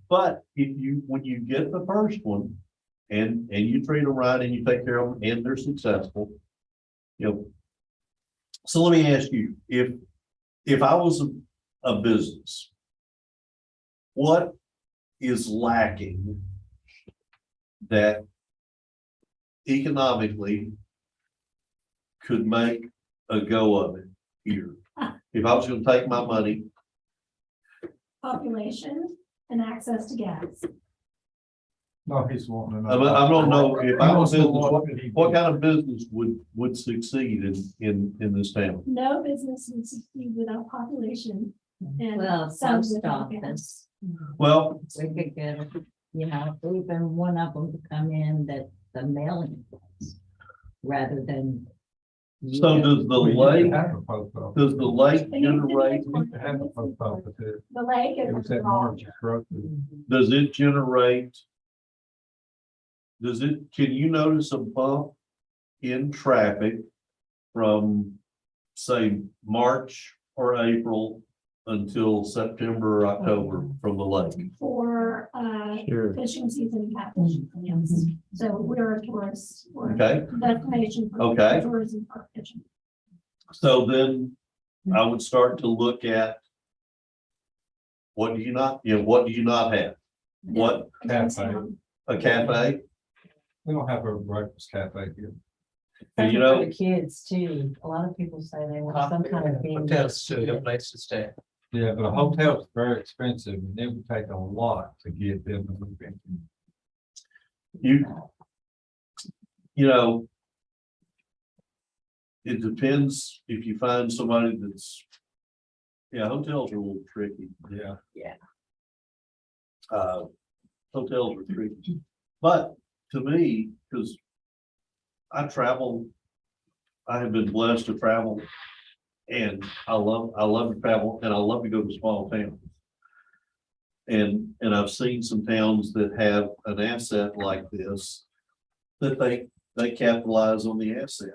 S2: but when you get the first one and you treat them right and you take care of them and they're successful, you know. So let me ask you, if I was a business, what is lacking that economically could make a go of it here? If I was going to take my money,
S8: Population and access to gas.
S3: No, he's wanting to
S2: I
S3: know.
S2: don't know if I was in,
S3: What
S2: what kind of business would succeed in this town?
S8: No business would succeed without population and.
S7: Well,
S8: some
S7: post
S8: without gas.
S7: office,
S2: Well,
S7: we could get, you know, even one of them to come in that the mailing was, rather than.
S2: so does the lake,
S3: Have a post office.
S2: does the lake
S8: And you can
S2: generate,
S3: We used to have a post office here.
S8: The lake
S3: It
S8: is.
S3: was at March Road.
S2: does it generate? Can you notice a bump in traffic from, say, March or April until September or October from the lake?
S8: For
S3: Sure.
S8: fishing season catfishing, yes. So we're a tourist, we're a
S2: Okay,
S8: destination. for
S2: Okay.
S8: Tourism for fishing.
S2: so then I would start to look at what do you not have? What,
S3: Cafe.
S2: a cafe?
S3: We don't have a breakfast cafe here.
S2: And you know,
S4: For the kids too, a lot of people say they want some kind of. venue.
S5: Hotels to your place to stay.
S3: Yeah, but a hotel's very expensive and it would take a lot to get them to move in.
S2: you know, it depends if you find somebody that's, yeah, hotels are a little tricky.
S3: Yeah.
S2: Hotels are tricky, but to me, because I travel, I have been blessed to travel, and I love to travel, and I love to go to small towns. And I've seen some towns that have an asset like this, that they capitalize on the asset.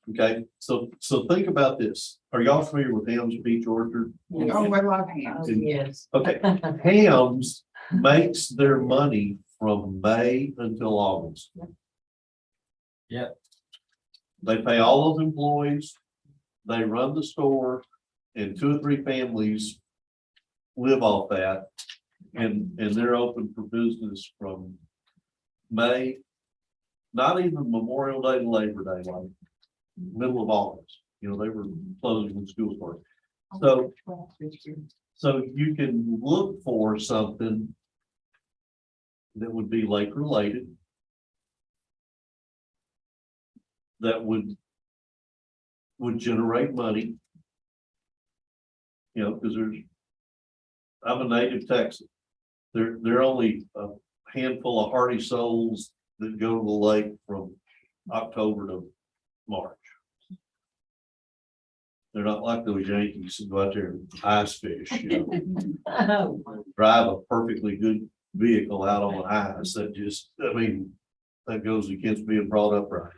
S2: Okay, so think about this. Are y'all familiar with Ham's Beach Orchard?
S1: Oh, I love hams.
S4: Oh, yes.
S2: Okay, Ham's makes their money from May until August.
S3: Yeah.
S2: They pay all those employees, they run the store, and 2 or 3 families live off that. And they're open for business from May, not even Memorial Day to Labor Day, like middle of August. You know, they were closing when school started. So you can look for something that would be lake related. That would generate money. You know, because I'm a native Texan. There are only a handful of hardy souls that go to the lake from October to March. They're not like those Yankees that go out there and ice fish, you know, drive a perfectly good vehicle out on the ice. That just, I mean, that goes against being brought up right.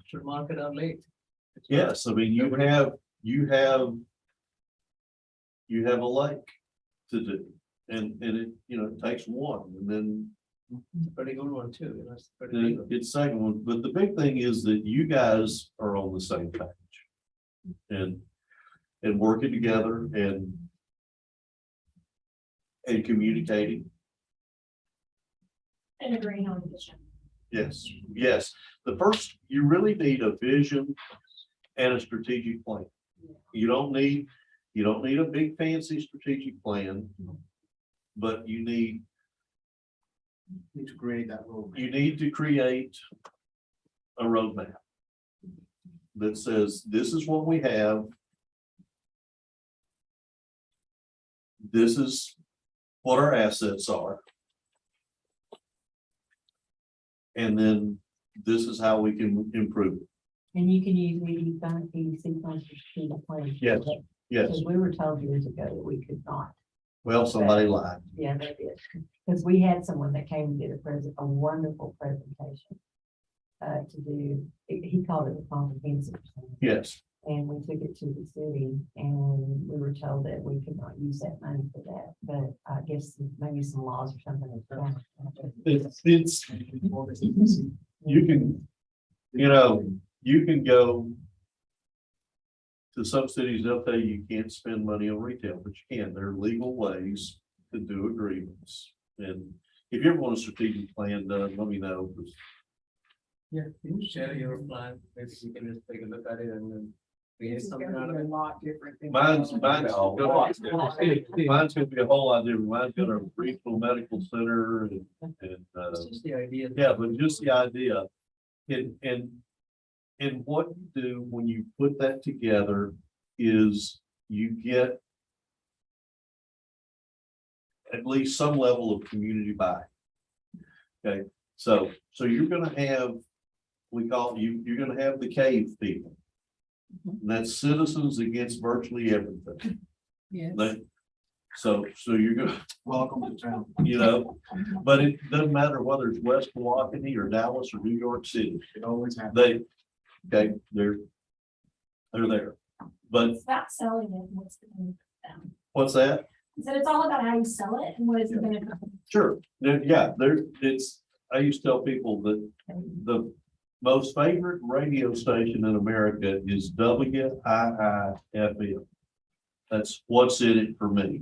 S5: Should market our lake.
S2: Yes, I mean, you have a lake to do, and it, you know, it takes one, and then
S5: Pretty good one too, you know, it's pretty
S2: the
S5: big.
S2: it's second one, but the big thing is that you guys are on the same page. And working together and communicating.
S8: And agreeing on the vision.
S2: Yes, yes. The first, you really need a vision and a strategic plan. You don't need a big fancy strategic plan, but you need
S6: To create that roadmap.
S2: you need to create a roadmap that says, this is what we have. This is what our assets are. And then this is how we can improve it.
S4: And you can use EDC funds for strategic planning.
S2: Yes, yes.
S4: Because we were told years ago that we could not.
S2: Well, somebody lied.
S4: Yeah, they did. Because we had someone that came and did a wonderful presentation. To do, he called it a comprehensive plan.
S2: Yes.
S4: And we took it to the city and we were told that we could not use that money for that, but I guess maybe some laws or something.
S2: It's, you can, you know, you can go to some cities, they'll tell you can't spend money on retail, but you can. There are legal ways to do agreements. And if you ever want a strategic plan done, let me know. 'Cause
S5: Yeah, can you share your plan, maybe we can just take a look at it and then create
S1: It's
S5: something
S1: gonna
S5: out
S1: be
S5: of
S1: a
S5: it.
S1: lot different than.
S2: Mine's gonna be a whole lot different. Mine's got a regional medical center and,
S5: It's just the idea.
S2: yeah, but just the idea. And what you do when you put that together is you get at least some level of community buy. Okay, so you're gonna have, you're gonna have the cave people. And that's citizens against virtually everything.
S1: Yes.
S2: So you're gonna,
S6: Welcome to town.
S2: you know, but it doesn't matter whether it's West Tawakoni or Dallas or New York City.
S6: It always happens.
S2: They're there. But
S8: It's about selling it and what's the benefit for them.
S2: what's that?
S8: So it's all about how you sell it and what is the benefit.
S2: Sure, I used to tell people that the most favorite radio station in America is WIIFM. That's what's in it for me.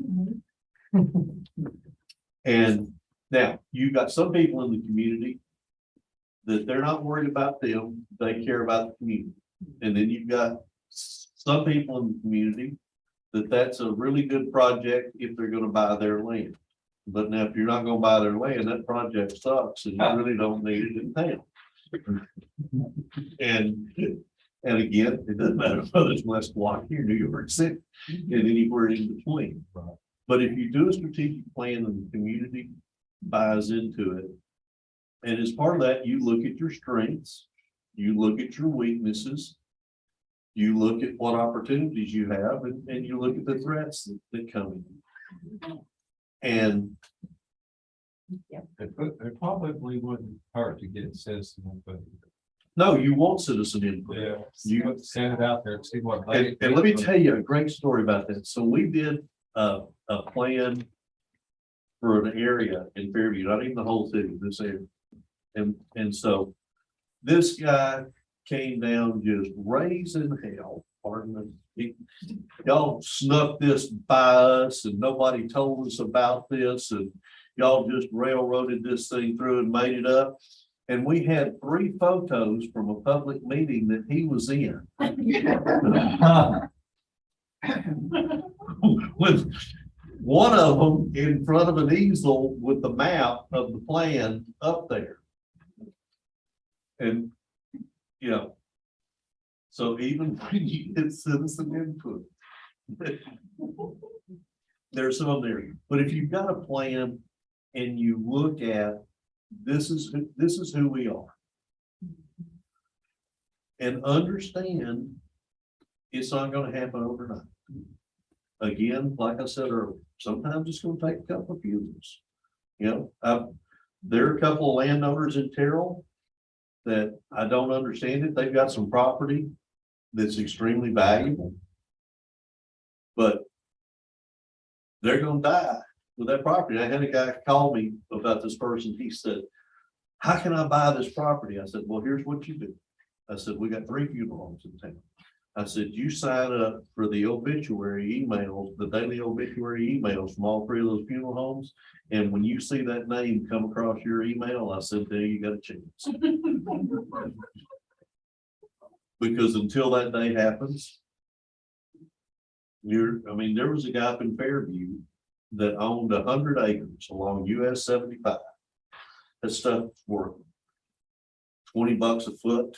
S2: And now, you've got some people in the community that they're not worried about them, they care about the community. And then you've got some people in the community that's a really good project if they're gonna buy their land. But now, if you're not gonna buy their land, that project sucks and you really don't need it in town. And again, it doesn't matter whether it's West Milwaukee or New York City and anywhere in between. But if you do a strategic plan and the community buys into it, and as part of that, you look at your strengths, you look at your weaknesses, you look at what opportunities you have, and you look at the threats that come in. And
S3: It probably wouldn't hurt to get citizen input.
S2: no, you want citizen input.
S3: Yeah.
S2: You,
S3: Send it out there and see what. they-
S2: and let me tell you a great story about that. So we did a plan for an area in Fairview, not even the whole city, this area. And so this guy came down just raising hell, pardon me. Y'all snuck this by us and nobody told us about this and y'all just railroaded this thing through and made it up. And we had 3 photos from a public meeting that he was in. With one of them in front of an easel with the map of the plan up there. And, you know, so even when you get citizen input, there's some there, but if you've got a plan and you look at, this is who we are. And understand it's not gonna happen overnight. Again, like I said earlier, sometimes it's gonna take a couple of funerals. You know, there are a couple of landowners in Terrell that I don't understand it. They've got some property that's extremely valuable. But they're gonna die with that property. I had a guy call me about this person. He said, how can I buy this property? I said, well, here's what you do. I said, we got 3 funeral homes in town. I said, you sign up for the obituary emails, the daily obituary emails from all 3 of those funeral homes. And when you see that name come across your email, I said, there you got a chance. Because until that day happens, there was a guy up in Fairview that owned 100 acres along US 75. That stuff worth $20 a foot.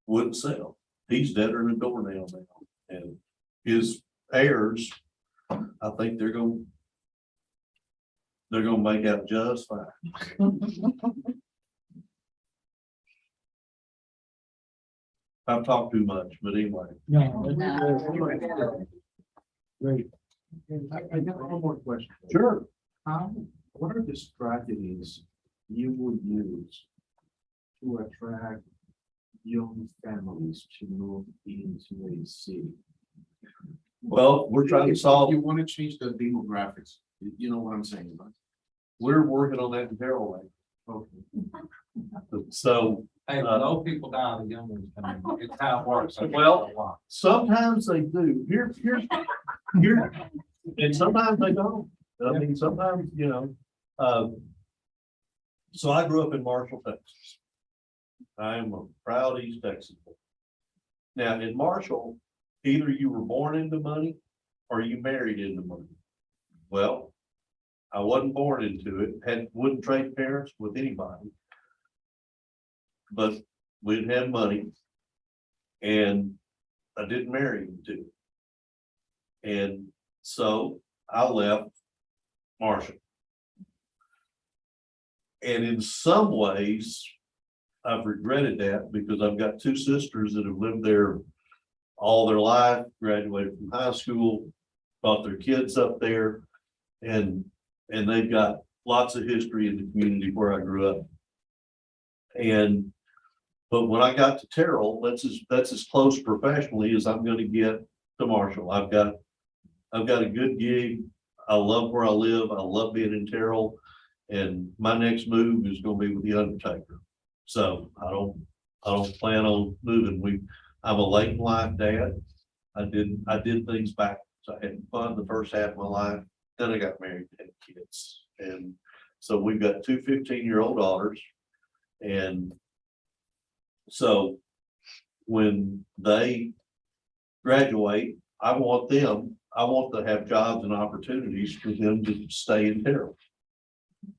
S2: Wouldn't sell. He's deader than a doornail now. And his heirs, I think they're gonna make out just fine. I've talked too much, but anyway.
S6: Great. I got one more question.
S2: Sure.
S6: What are the strategies you would use to attract young families to move into a city?
S2: Well, we're trying to solve,
S6: You want to change the demographics, you know what I'm saying, right?
S2: we're working on that in Terrell Lake.
S6: Okay.
S2: So
S3: Hey, old people die, the young ones come in. It's how it works.
S2: Well, sometimes they do. Here, and sometimes they don't. I mean, sometimes, you know, so I grew up in Marshall, Texas. I am a proud East Texan boy. Now, in Marshall, either you were born into money or you married into money. Well, I wasn't born into it, wouldn't trade parents with anybody. But we didn't have money. And I didn't marry into it. And so I left Marshall. And in some ways, I've regretted that because I've got 2 sisters that have lived there all their life, graduated from high school, brought their kids up there, and they've got lots of history in the community where I grew up. But when I got to Terrell, that's as close professionally as I'm going to get to Marshall. I've got a good gig. I love where I live. I love being in Terrell, and my next move is going to be with the Undertaker. So I don't plan on moving. I'm a late in life dad. I did things back. So I had fun the first half of my life. Then I got married and had kids. And so we've got 2 15-year-old daughters. And so when they graduate, I want to have jobs and opportunities for them to stay in Terrell.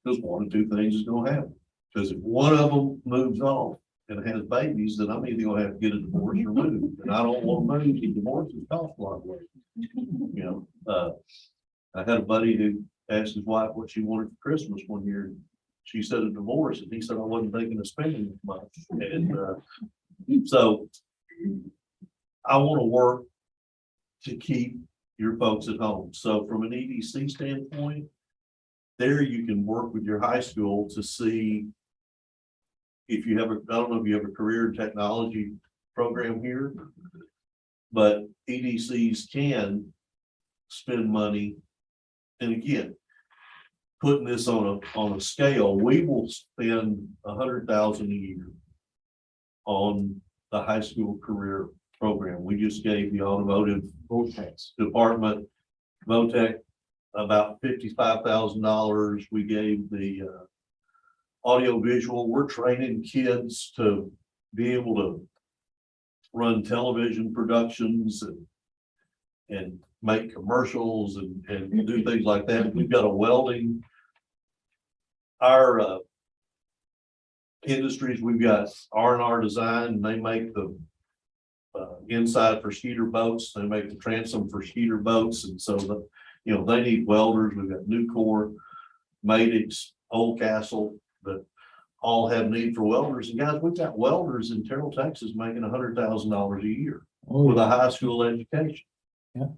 S2: Because 1 of 2 things is going to happen. Because if one of them moves off and has babies, then I'm either going to have to get a divorce or move. And I don't want to move. The divorces cost a lot of money. You know, I had a buddy who asked his wife what she wanted for Christmas one year. She said a divorce, and he said I wasn't thinking of spending much. And so I want to work to keep your folks at home. So from an EDC standpoint, there you can work with your high school to see if you have I don't know if you have a career in technology program here, but EDCs can spend money. And again, putting this on a scale, we will spend $100,000 a year on the high school career program. We just gave the automotive department, VOTEC, about $55,000. We gave the audio visual. We're training kids to be able to run television productions and make commercials and do things like that. We've got a welding. Our industries, we've got R&R Design, and they make the inside for skeeter boats. They make the transom for skeeter boats, and so they need welders. We've got Nucor, Madix, Oldcastle, that all have need for welders. And guys, we've got welders in Terrell, Texas, making $100,000 a year with a high school education.
S3: Yeah.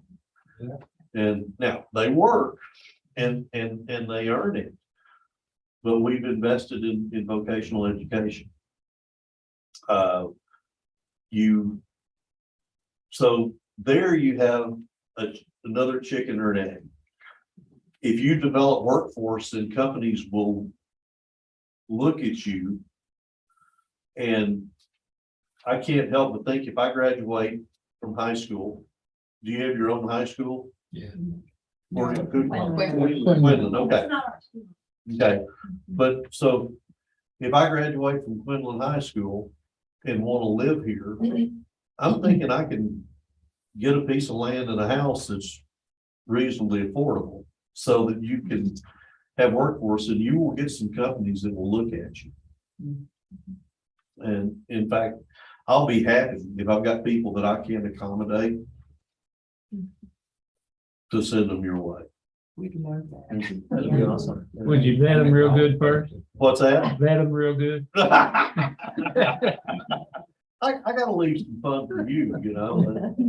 S3: Yeah.
S2: And now they work and they earn it. But we've invested in vocational education. So there you have another chicken or an egg. If you develop workforce, then companies will look at you. And I can't help but think, if I graduate from high school, do you have your own high school?
S3: Yeah.
S2: Or
S1: Quinlan.
S2: Quinlan, okay.
S8: It's not our school.
S2: Okay, but so if I graduate from Quinlan High School and want to live here, I'm thinking I can get a piece of land and a house that's reasonably affordable so that you can have workforce, and you will get some companies that will look at you. And in fact, I'll be happy if I've got people that I can accommodate to send them your way.
S1: We'd love that.
S5: That'd be awesome.
S3: Would you vet them real good first?
S2: What's that?
S3: Vet them real good?
S2: I gotta leave some fun for you, you know.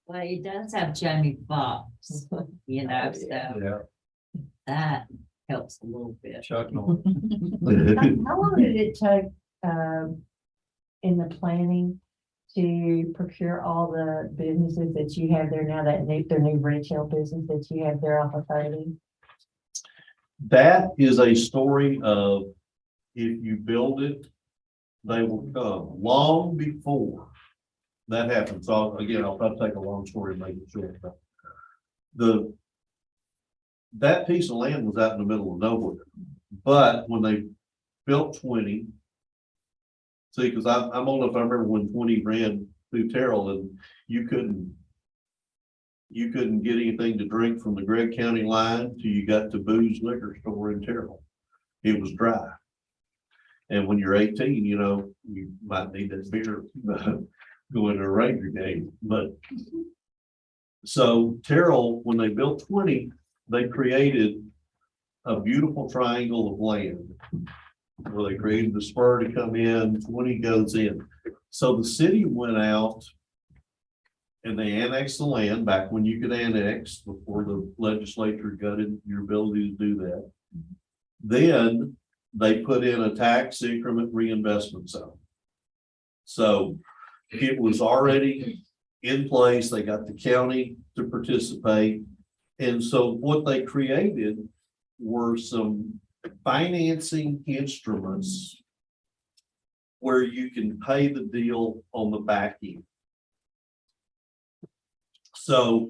S7: Well, he does have Jamie Foxx, so
S3: Yeah.
S7: that helps a little bit.
S3: Chuck Norris.
S4: How long did it take, in the planning to procure all the businesses that you have there now, their new retail business that you have there off of 30?
S2: That is a story of, if you build it, they will come. Long before that happens, so again, I'll try to take a long story and make it short. That piece of land was out in the middle of nowhere, but when they built 20, see, because I'm old enough, I remember when 20 ran through Terrell, and you couldn't get anything to drink from the Gregg County line till you got to Boo's liquor store in Terrell. It was dry. And when you're 18, you might need that beer going to a Ranger game. But so Terrell, when they built 20, they created a beautiful triangle of land where they created the spur to come in, 20 goes in. So the city went out and they annexed the land back when you could annex, before the legislature gutted your ability to do that. Then they put in a tax increment reinvestment zone. So it was already in place. They got the county to participate. And so what they created were some financing instruments where you can pay the deal on the back end. So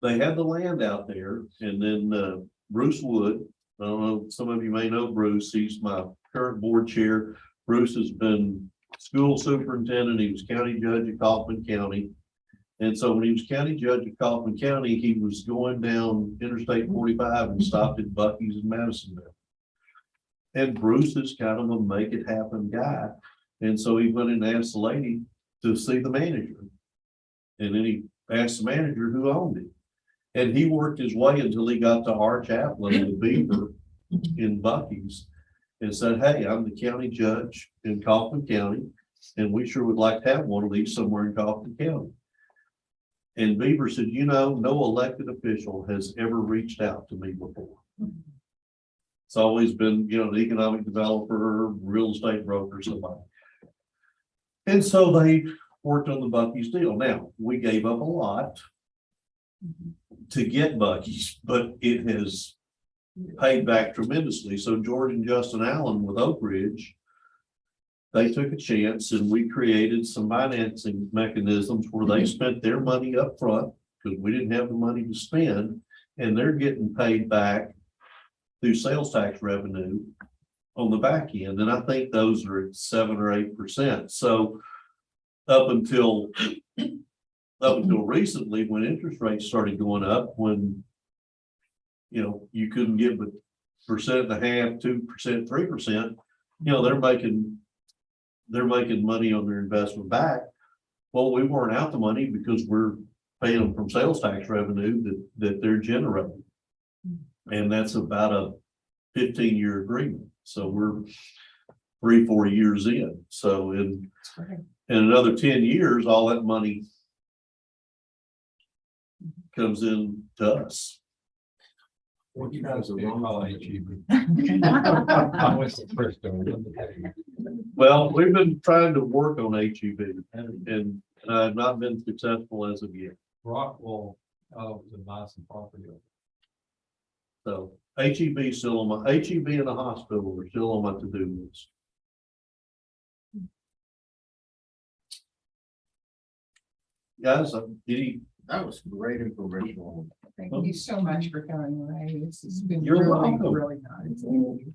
S2: they had the land out there, and then Bruce Wood, I don't know, some of you may know Bruce, he's my current board chair. Bruce has been school superintendent, he was county judge of Kaufman County. And so when he was county judge of Kaufman County, he was going down Interstate 45 and stopped at Buc-ee's in Madisonville. And Bruce is kind of a make it happen guy. And so he went and asked the lady to see the manager. And then he asked the manager who owned it. And he worked his way until he got to our chaplain in the Beaver in Buc-ee's and said, "Hey, I'm the county judge in Kaufman County, and we sure would like to have one of these somewhere in Kaufman County." And Beaver said, no elected official has ever reached out to me before. It's always been, an economic developer, real estate broker, somebody. And so they worked on the Buc-ee's deal. Now, we gave up a lot to get Buc-ee's, but it has paid back tremendously. So George and Justin Allen with Oak Ridge, they took a chance and we created some financing mechanisms where they spent their money up front because we didn't have the money to spend, and they're getting paid back through sales tax revenue on the back end. And I think those are at 7 or 8%. So up until recently, when interest rates started going up, when you couldn't get but 1.5%, 2%, 3%, they're making money on their investment back. Well, we weren't out the money because we're paying them from sales tax revenue that they're generating. And that's about a 15-year agreement. So we're 3-4 years in. So in another 10 years, all that money comes in to us.
S3: Well, you guys are wrong. I was the first one.
S2: Well, we've been trying to work on HEB and I've not been successful as of yet.
S3: Rockwell, was a nice property.
S2: So HEB still on my, HEB and the hospital are still on my to-do list. Guys,
S6: That was great information.
S1: Thank you so much for coming, Ray. This has been
S2: You're
S1: really,
S2: welcome.
S1: really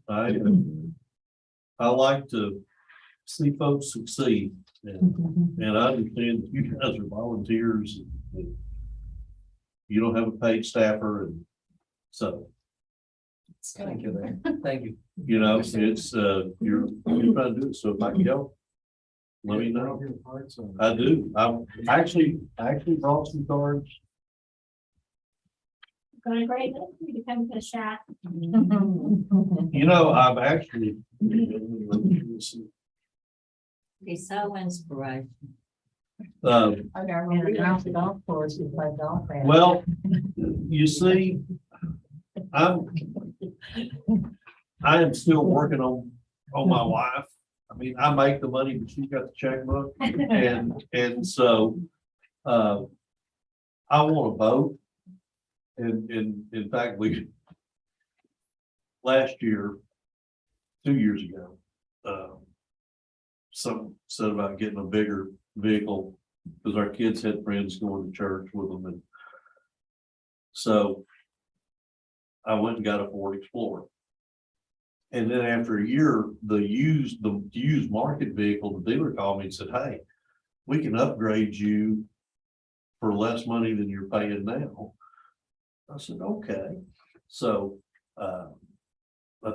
S1: nice.
S2: I like to see folks succeed, and I understand that you guys are volunteers. And you don't have a paid staffer, and so,
S5: Thank you, Ray. Thank you.
S2: it's, you're trying to do it, so if I can help, let me know. I do. I actually brought some cards.
S8: Going great, we can come to the chat.
S2: I've actually.
S7: He's so inspirational.
S1: I know,
S4: And
S1: we
S4: around the golf course, we play golf at.
S2: Well, you see, I am still working on my wife. I mean, I make the money, but she's got the checkbook, and so I want a boat. And in fact, last year, 2 years ago, some said about getting a bigger vehicle because our kids had friends going to church with them, and so I went and got a Ford Explorer. And then after a year, the used market vehicle, the dealer called me and said, "Hey, we can upgrade you for less money than you're paying now." I said, "Okay." So I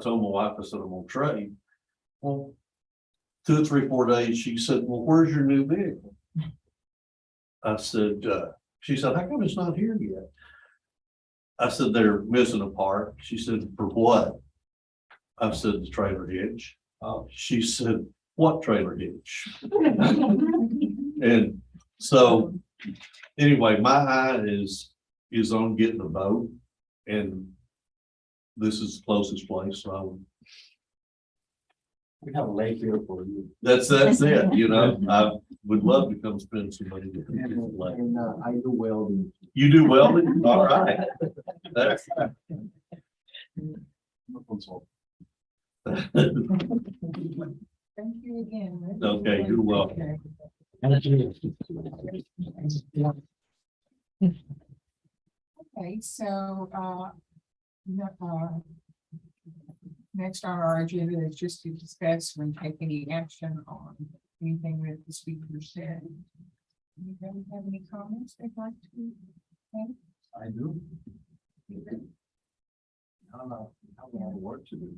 S2: told my wife, I said, "I'm gonna trade." Well, 2 or 3, 4 days, she said, "Well, where's your new vehicle?" I said, she said, "How come it's not here yet?" I said, "They're missing a part." She said, "For what?" I said, "The trailer hitch." She said, "What trailer hitch?" And so anyway, my eye is on getting a boat, and this is the closest place. So
S6: We have a lake here for you.
S2: that's it. I would love to come spend some money.
S6: And I do welding.
S2: You do welding? All right. That's
S1: Thank you again. Ray.
S2: okay. You're welcome.
S1: Okay, so, next on our agenda is just to discuss and take any action on anything that the speaker said. Anybody have any comments they'd like to make?
S6: I do. I don't know, I have a lot of work to do.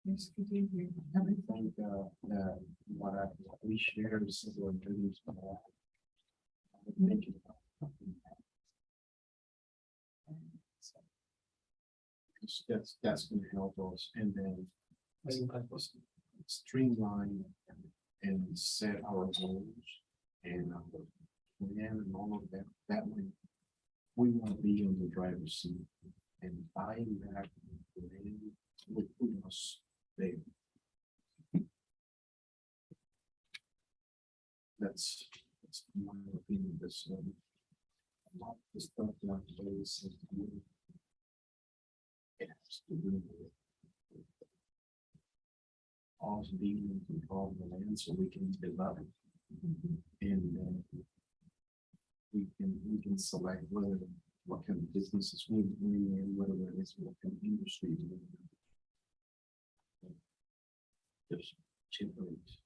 S1: Yes, could you hear?
S6: I think, what we share is similar to these. Thinking about something that's gonna help us, and then streamline and set our goals and plan and all of that. That way, we want to be in the driver's seat, and buying that land would put us there. That's my opinion. This a lot of the stuff that ways it has to do with us being in control of the land so we can develop. And we can select whether, what kind of businesses we bring in, whether it is, what kind of industry. we bring in. Just cheap rates.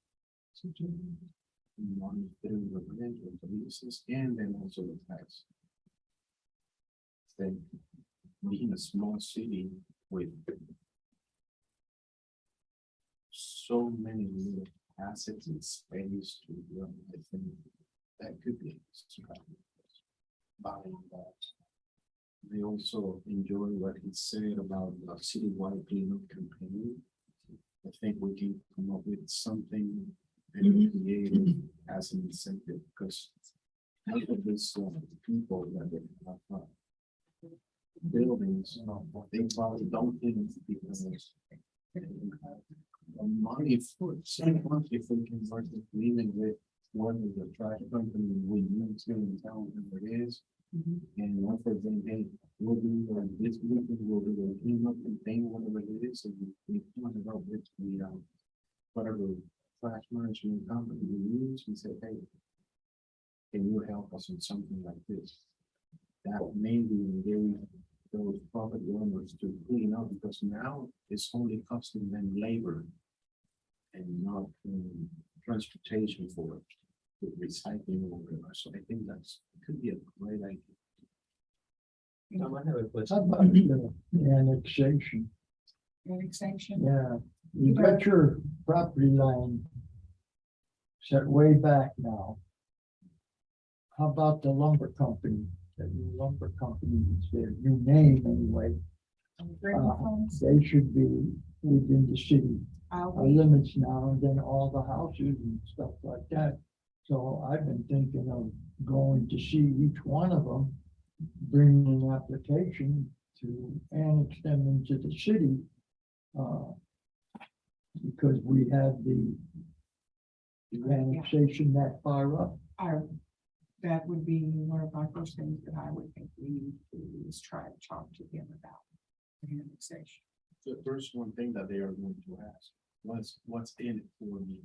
S6: One through the residential leases and then also the tax. Then being a small city with so many little assets and space to run, I think that could be buying that. They also enjoy what he said about the citywide cleanup campaign. I think we can come up with something and creative as an incentive, because look at this people that they have buildings, they probably don't think because money for some month if we can work with leaving with one of the trash company we use here in town, whatever it is. And offer them, hey, we'll do this weekend, we'll do the cleanup campaign, whatever it is, and we want to help with the whatever trash management company we use, we say, hey, can you help us in something like this? That maybe engage those property owners to clean up, because now it's only costing them labor and not transportation for it, with recycling or whatever. So I think that's could be a great idea.
S5: I might have a
S9: How
S5: question.
S9: about the annexation?
S1: Annexation.
S9: Yeah, you got your property line set way back now. How about the lumber company, the new lumber company, it's their new name anyway? They should be within the city limits now, and then all the houses and stuff like that. So I've been thinking of going to see each one of them, bringing an application to annex them into the city. Because we have the annexation that far up.
S1: That would be one of my first things that I would think we need to do is try to talk to him about the annexation.
S6: The first one thing that they are going to ask, what's in it for me?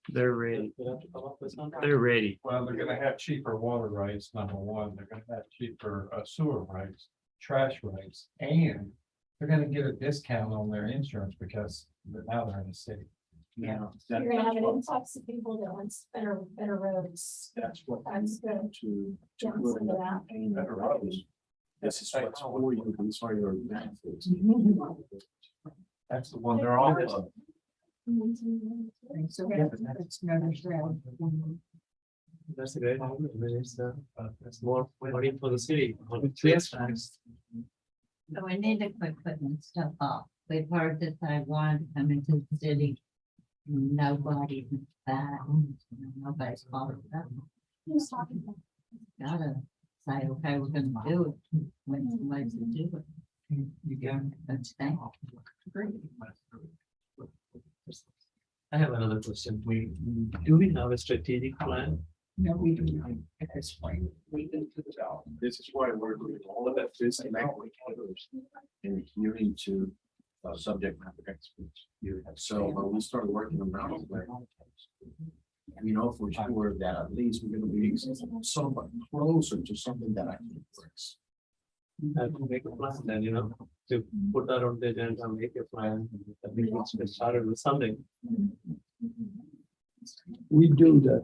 S10: They're ready.
S5: You have to come up with something.
S10: They're ready.
S3: Well, they're gonna have cheaper water rates, number one, they're gonna have cheaper sewer rates, trash rates, and they're gonna get a discount on their insurance because now they're in the city.
S6: Now,
S8: You're gonna have an influx of people that wants better roads.
S6: that's what.
S8: That's good.
S6: To
S8: Yeah,
S6: put
S8: some of that.
S6: in
S3: Better roads.
S6: this is what's for you, these are your benefits.
S3: That's the one they're all of.
S1: And so it's another strategy.
S5: That's a great idea. I mean, it's more money for the city. Yes.
S7: So we need to quit putting stuff off. We've heard that they wanted to come into the city. Nobody, nobody's followed up.
S8: Who's talking about?
S7: Gotta say, okay, we're gonna do it when somebody's to do it.
S3: You got
S7: Don't you think?
S5: I have another question. Do we have a strategic plan?
S1: No, we do not at this point. We need to develop.
S6: This is why we're doing all of that, this and hearing to subject matter experts. So when we start working around, we know for sure that at least we're gonna be somewhat closer to something that actually works.
S5: Have to make a plan then, to put that on the agenda, make a plan. I think let's get started with something.
S9: We do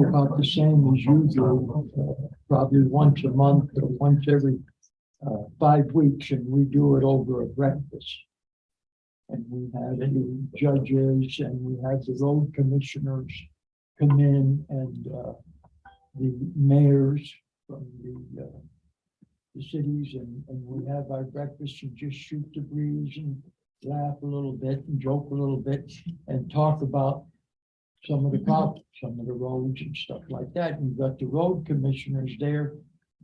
S9: about the same as you do, probably once a month or once every 5 weeks, and we do it over a breakfast. And we have the judges and we have the road commissioners come in, and the mayors from the cities, and we have our breakfast and just shoot the breeze and laugh a little bit and joke a little bit and talk about some of the problems, some of the roads and stuff like that. You've got the road commissioners there,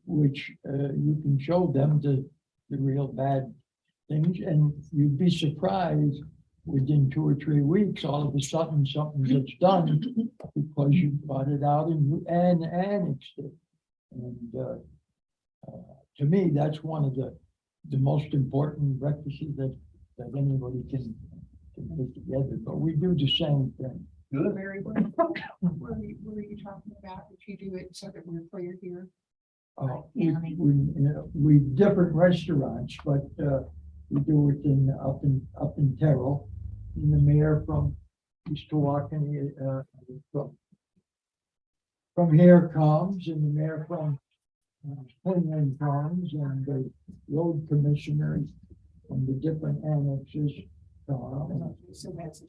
S9: which you can show them the real bad things, and you'd be surprised within 2 or 3 weeks, all of a sudden something gets done because you brought it out and annexed it. And to me, that's one of the the most important breakfasts that anybody can put together, but we do the same thing.
S2: Good.
S1: Very well. What are you talking about? If you do it so that we're clear here?
S9: We different restaurants, but, we do it up in Terrell. And the mayor from East Tawakoni, from here comes, and the mayor from Quinlan comes, and the road commissioners from the different annexes.
S1: So that's.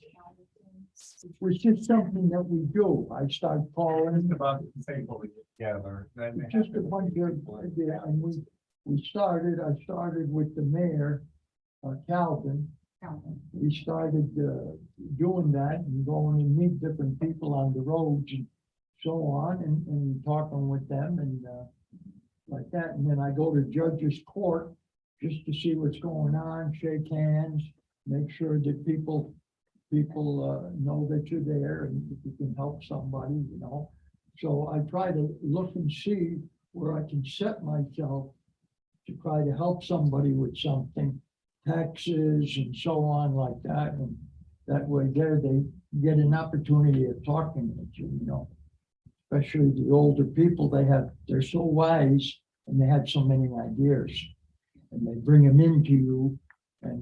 S9: Which is something that we do. I start calling.
S3: About the table together.
S9: Just a bunch of, yeah, and I started with the mayor, Calvin. We started, doing that and going and meet different people on the roads and so on and talking with them and, like that. And then I go to judge's court just to see what's going on, shake hands, make sure that people know that you're there and if you can help somebody, you know. So I try to look and see where I can set myself to try to help somebody with something, taxes and so on like that. And that way there, they get an opportunity of talking with you, you know. Especially the older people, they're so wise and they have so many ideas. And they bring them into you and,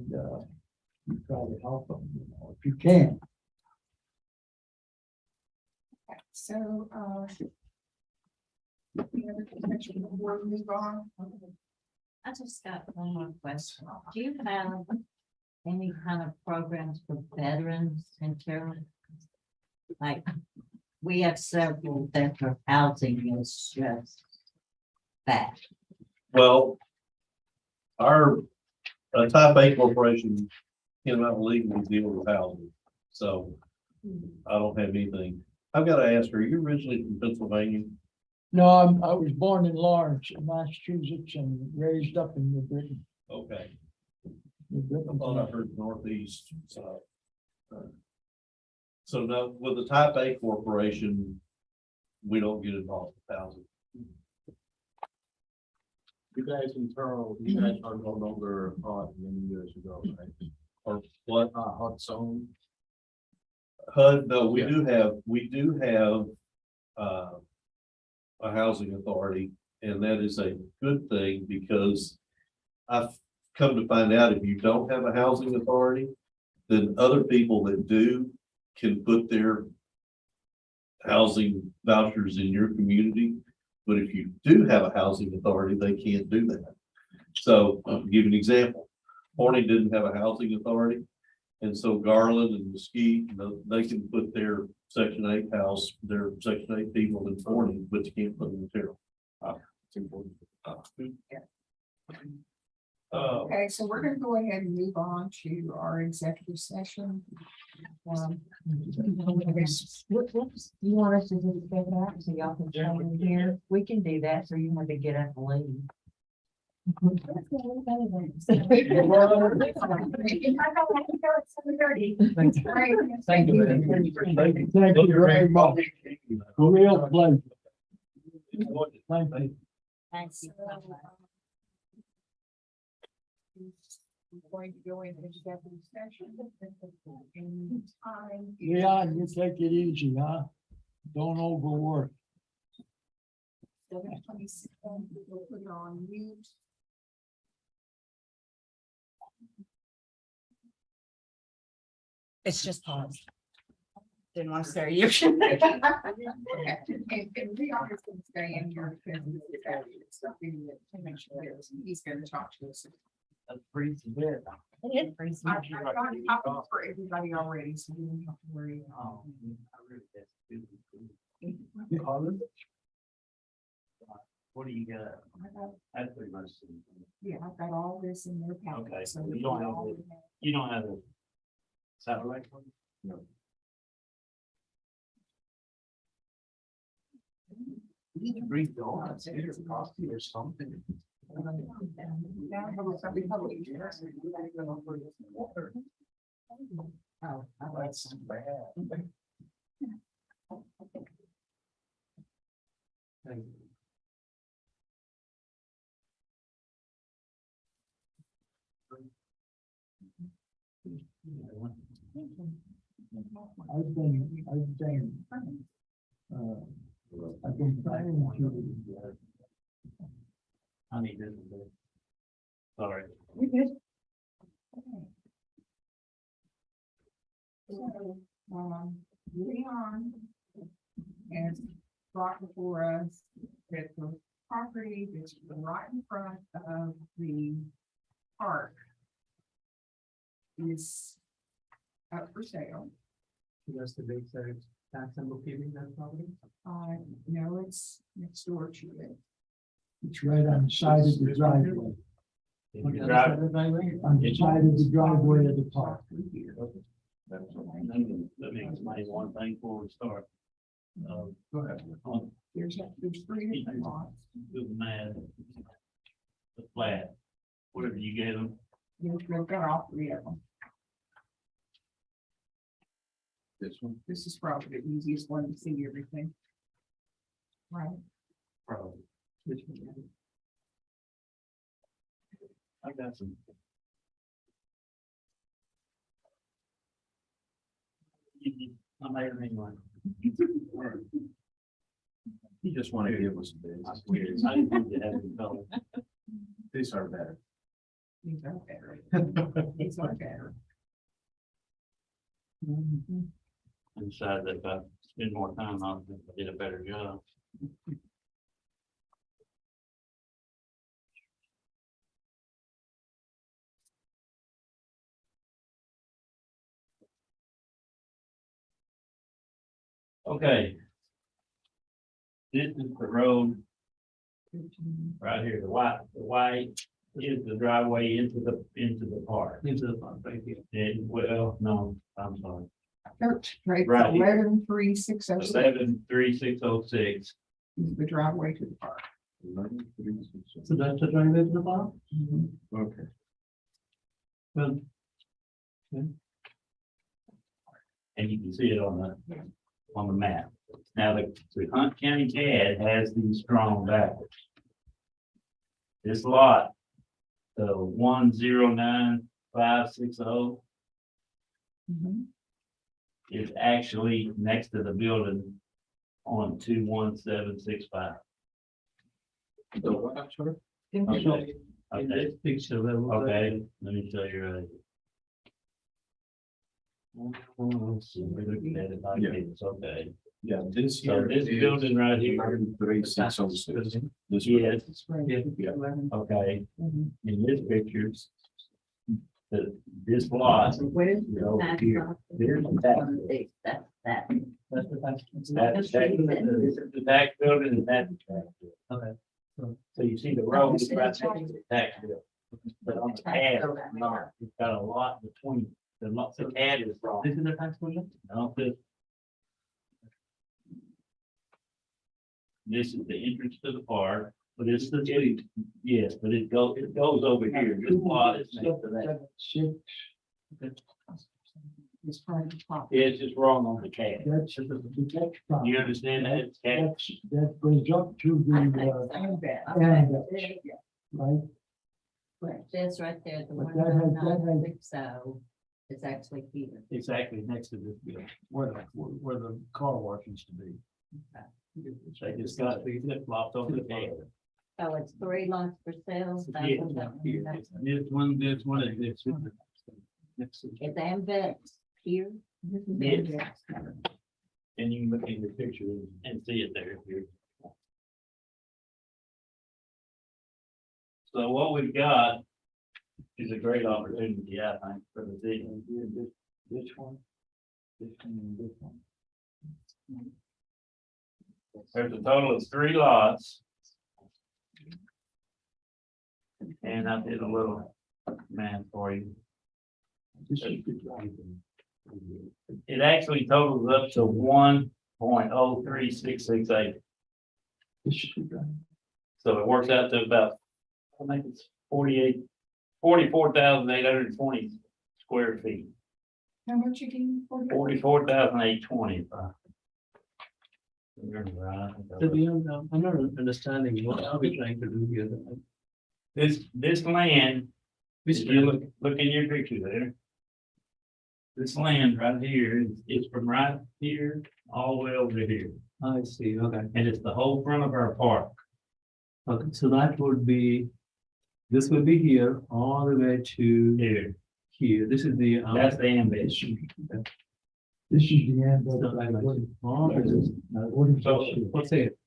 S9: you try to help them, you know, if you can.
S1: So, any other question before we move on?
S7: I just got one more question. Do you have any kind of programs for veterans in Terrell? Like, we have several that are housing is just bad.
S2: Well, our Type A corporation cannot legally deal with housing, so I don't have anything. I've got to ask, are you originally from Pennsylvania?
S9: No, I was born in Lawrence, Massachusetts, and raised up in New Britain.
S2: Okay,
S9: New
S2: I
S9: Britain.
S2: thought I heard Northeast, so. So no, with the Type A corporation, we don't get involved with housing.
S6: You guys in Terrell, you guys are no longer HUD many years ago, right?
S2: Or what?
S6: HUD zone.
S2: HUD, no, we do have a housing authority, and that is a good thing because I've come to find out if you don't have a housing authority, then other people that do can put their housing vouchers in your community. But if you do have a housing authority, they can't do that. So I'll give you an example. Horny didn't have a housing authority. And so Garland and Mesquite, they can put their Section 8 house, their Section 8 people in Horny, but you can't put them in Terrell. It's important.
S1: Okay, so we're gonna go ahead and move on to our executive session.
S4: What, you want us to just get that so y'all can show in here? We can do that, so you want to get up and leave.
S9: Thank you very much. Real pleasure. Thank you.
S7: Thank you.
S1: We're going to go into executive session. In time.
S9: Yeah, you take it easy, huh? Don't overwork.
S1: 7:27, we'll put it on mute.
S10: It's just paused. Didn't want to scare you.
S1: And we are just gonna stay in here because it's something that he's gonna talk to us.
S3: That's pretty good.
S1: I've got copies for everybody already, so you don't have to worry.
S3: What do you got? That's pretty much.
S1: Yeah, I've got all this in their packet.
S3: Okay,
S1: So
S3: you
S1: we
S3: don't
S1: can
S3: have
S1: all-
S3: it. You don't have a satellite phone? No. You need to read the odds, here, coffee or something.
S1: Now, somebody published it. We gotta go over this.
S3: Oh, that's bad. Thank you.
S9: I've been trying to,
S3: I need this. Sorry.
S1: We good? So, Leon has brought before us that the property that's right in front of the park is up for sale.
S5: That's the big size tax and bookkeeping that property.
S1: No, it's next door to it.
S9: it's right on the side of the driveway, on the side of the driveway of the park.
S1: Here.
S3: Let me explain one thing before we start. Go ahead.
S1: There's three different lots.
S3: Do the math. The flat, whatever you get them.
S1: We've got all three of them.
S2: This one?
S1: This is probably the easiest one to see everything. Right.
S3: Probably. I got some. I made it anyway.
S2: You just want to give us a bit.
S3: I swear, I didn't want to have it color.
S2: These are better.
S1: These are better. These are better.
S3: I decided that if I spend more time on it, I did a better job. Okay. This is the road right here, the white is the driveway into the park.
S5: Into the park, right here.
S3: And, well, no, I'm sorry.
S1: Right,
S3: Right.
S1: 113606
S3: 113606.
S1: is the driveway to the park.
S5: So that's the driveway to the park?
S2: Okay.
S5: Well,
S3: And you can see it on the map. Now, the Hunt County CAD has these drawn backwards. This lot, the 109560 is actually next to the building on 21765.
S5: the what, I'm sorry?
S3: Okay.
S5: In
S3: Okay,
S5: this picture, where was that?
S3: okay, let me show you right. Let's see, we're looking at it like
S2: Yeah.
S3: this, okay.
S2: Yeah, this
S3: So
S2: here
S3: this
S2: is
S3: building right here,
S2: 113606. This
S3: yes,
S1: It's right.
S5: Yeah.
S1: 11.
S3: okay,
S1: Mhm.
S3: in this picture, this lot,
S7: Where's
S3: you
S7: the
S3: know,
S7: tax
S3: here,
S7: office?
S3: there's the tax.
S7: That's that.
S5: That's the tax.
S3: This is the tax building and that's the tax building.
S5: Okay.
S3: So you see the road is right next to the tax building. But on the CAD, it's not. It's got a lot between, the CAD is wrong.
S5: This is the tax building?
S3: No, this is the entrance to the park, but it's the street. Yes, but it goes over here. This lot is next to that.
S1: It's part of the park.
S3: It's just wrong on the CAD.
S9: That's the next property.
S3: You understand that? It's CAD.
S9: That goes up to
S7: I
S9: the,
S7: think so.
S1: And that.
S9: and,
S7: Okay.
S9: right?
S7: Right, that's right there, the
S9: But
S7: one
S9: that has- that has-
S7: 960 is actually here.
S3: Exactly next to this building, where the car wash used to be. They just got these flip flopped over the CAD.
S7: So it's 3 lots for sale. that
S3: Yeah,
S7: one, that one,
S3: here,
S7: that
S3: this one, and this one.
S7: one. Is Ambet here?
S3: Yes. And you can look in the picture and see it there. Here. So what we've got is a great opportunity, I think, for the city. This one, and this one. There's a total of 3 lots. And I did a little math for you. It actually totals up to 1.03668. So it works out to about, I think it's 44,820 square feet,
S1: How much again?
S3: 44,820.
S5: To be honest, I'm not understanding what are we trying to do here.
S3: This land If you look in your picture there. This land right here is from right here all the way over here.
S5: I see, okay.
S3: And it's the whole front of our park.
S5: Okay, so that would be, this would be here, all the way to
S3: Here,
S5: here. This is the.
S3: that's the ambition.
S9: This is the end of
S5: So like-
S9: it.
S5: Oh,
S9: What is
S3: So,
S9: this?
S5: what's it?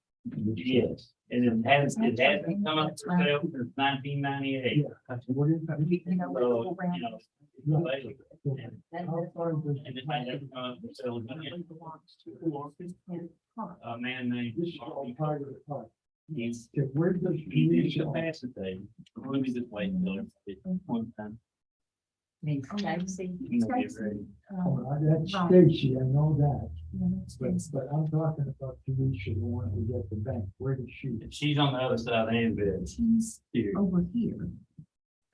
S3: yes, and it hasn't come up for sale since 1998.
S9: What is that?
S1: You know,
S3: So,
S1: we'll round
S3: you know,
S1: it.
S3: and
S9: How far does-
S3: and it may never come up for sale again.
S1: Belongs to
S3: A man named.
S9: This is all part of the park.
S3: He's,
S9: Okay, where does?
S3: he's incapacitated. Let me just wait until it's one time.
S7: Means Stacy.
S3: You know, get ready.
S9: Oh, that's Stacy, I know that,
S1: Yeah,
S9: but I'm talking about Teresa, the one who's at the bank, where does she?
S3: She's on the other side of the ambulance
S1: She's
S3: here.
S1: over here.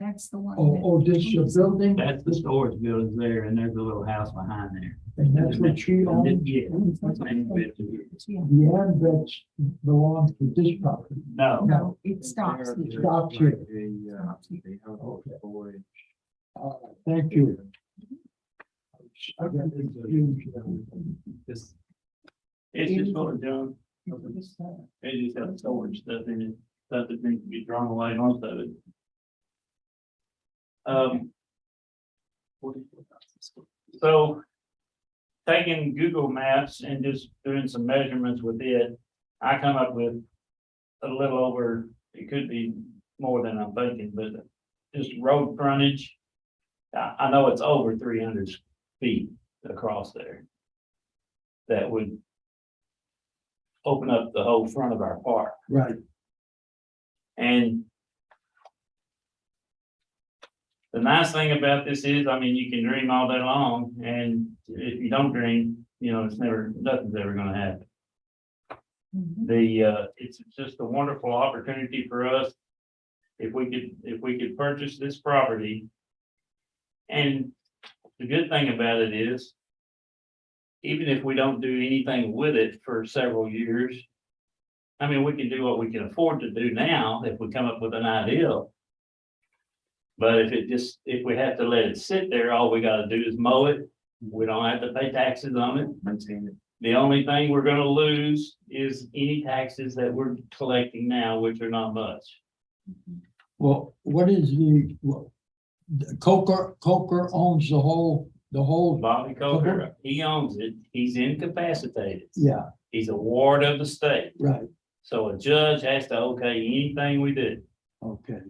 S1: That's the one.
S9: Oh, this is a building?
S3: That's the storage buildings there, and there's a little house behind there.
S9: And that's what she
S3: And
S9: owns?
S3: this- Yeah. that's the ambulance here.
S1: Yeah.
S9: The ambulance belongs to this property.
S3: No,
S1: No, it stops.
S9: It
S1: here.
S9: stops here.
S1: Stops here.
S9: Okay. Thank you. I got confused.
S5: This,
S3: it's just sort of junk. It just has storage stuff in it, stuff that needs to be thrown away, most of it. So taking Google Maps and just doing some measurements with it, I come up with a little over, it could be more than I'm thinking, but just road frontage. I know it's over 300 feet across there. That would open up the whole front of our park.
S9: Right,
S3: And the nice thing about this is, I mean, you can dream all day long, and if you don't dream, you know, nothing's ever gonna happen. It's just a wonderful opportunity for us. If we could purchase this property. And the good thing about it is, even if we don't do anything with it for several years, I mean, we can do what we can afford to do now if we come up with an idea. But if we have to let it sit there, all we gotta do is mow it. We don't have to pay taxes on it.
S6: Maintain it.
S3: The only thing we're gonna lose is any taxes that we're collecting now, which are not much.
S9: well, what is Coker owns the whole,
S3: Bobby Coker, he owns it. He's incapacitated.
S9: yeah,
S3: He's a ward of the state.
S9: right,
S3: So a judge has to okay anything we do.
S9: okay,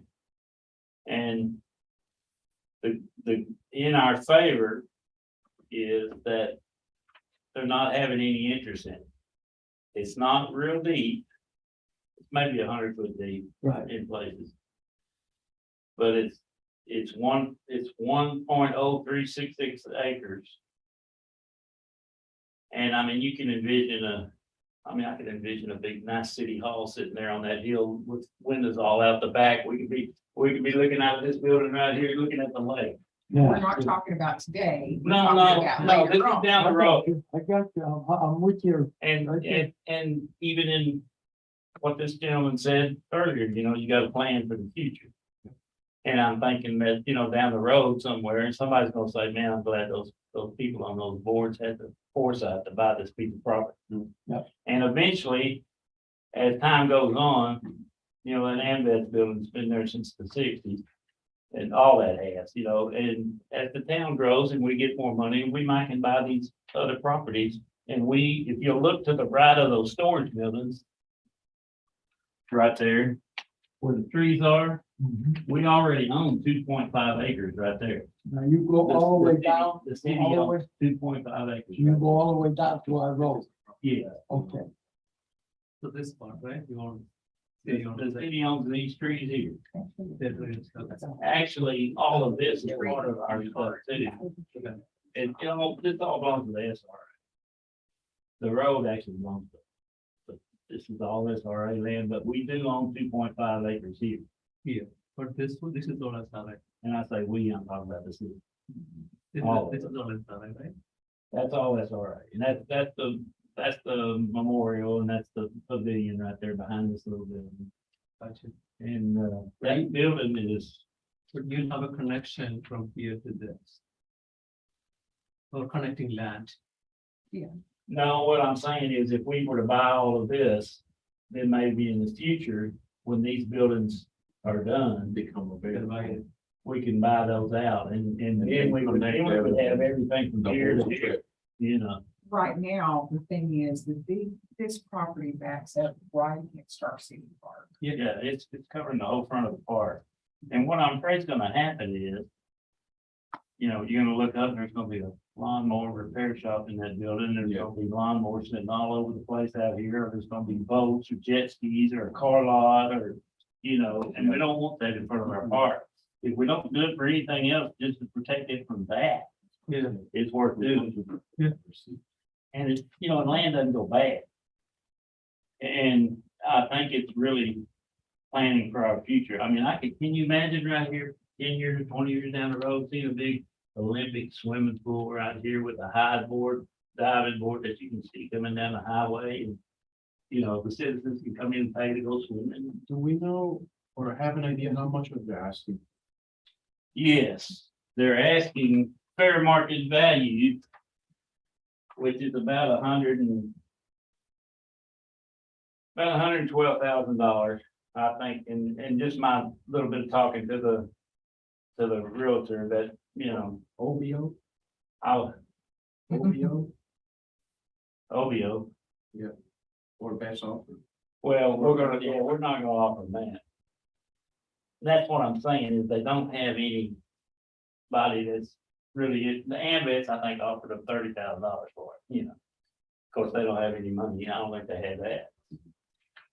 S3: And in our favor is that they're not having any interest in it. It's not real deep. It's maybe 100 foot deep
S9: right.
S3: in places. But it's 1.0366 acres. And I mean, you can envision I could envision a big nice city hall sitting there on that hill with windows all out the back. We could be looking out of this building right here, looking at the lake.
S1: We're
S9: Yeah.
S1: not talking about today. We're
S3: No,
S1: talking about
S3: no,
S1: later
S3: this is
S1: on.
S3: down the road.
S9: I got you, I'm with you,
S3: And,
S9: Okay.
S3: and even in what this gentleman said earlier, you know, you got a plan for the future. And I'm thinking that, you know, down the road somewhere, and somebody's gonna say, man, I'm glad those people on those boards had the foresight to buy this piece of property.
S9: Yep.
S3: And eventually, as time goes on, you know, an Amvets building's been there since the 60s. And all that has, you know, and as the town grows and we get more money, we might can buy these other properties. And if you look to the right of those storage buildings. Right there, where the trees are, we already own 2.5 acres right there.
S9: now you go all the way down,
S3: The city
S9: all the way,
S3: owns 2.5 acres.
S9: you go all the way down to our road,
S3: Yeah,
S9: okay,
S5: so this part, right? You want.
S3: the city owns these trees here.
S5: Okay.
S3: Actually, all of this is part of our city. And, you know, this all belongs to the SRA. The road actually belongs to. But this is all SRA land, but we do own 2.5 acres here.
S5: Here, but this is all as right?
S3: And I say we, I'm talking about the city.
S5: This
S3: All.
S5: is all as right?
S3: That's all SRA. And that's the memorial and that's the pavilion right there behind this little building.
S5: Gotcha.
S3: And that building is
S5: But you have a connection from here to this. Or connecting land.
S11: No, what I'm saying is if we were to buy all of this, then maybe in the future, when these buildings are done,
S6: Become available.
S11: we can buy those out and then we would have everything from here to here, you know.
S1: Right now, the thing is that this property backs up right against Star City Park.
S11: Yeah, it's covering the whole front of the park. And what I'm afraid is gonna happen is, you know, you're gonna look up, and there's gonna be a lawnmower repair shop in that building. There's gonna be lawnmowers sitting all over the place out here. Or there's gonna be boats or jet skis or a car lot or, you know, and we don't want that in front of our park. If we don't do it for anything else, just to protect it from that,
S5: Yeah.
S11: it's worth doing.
S5: Yeah.
S11: And it's, you know, and land doesn't go bad. And I think it's really planning for our future. I mean, can you imagine right here, 10 years or 20 years down the road, seeing a big Olympic swimming pool right here with a high board, diving board that you can see coming down the highway and, you know, the citizens can come in and pay to go swimming.
S6: Do we know or have an idea how much of they're asking?
S11: Yes, they're asking fair market value, which is about $112,000, I think, and just my little bit of talking to the realtor that, you know,
S6: OBO?
S11: I'll,
S6: OBO
S11: OBO,
S6: or best offer?
S11: well, we're not gonna offer them that. That's what I'm saying, is they don't have anybody that's really, the Ambets, I think, offered them $30,000 for it, you know. Of course, they don't have any money, I don't think they have that.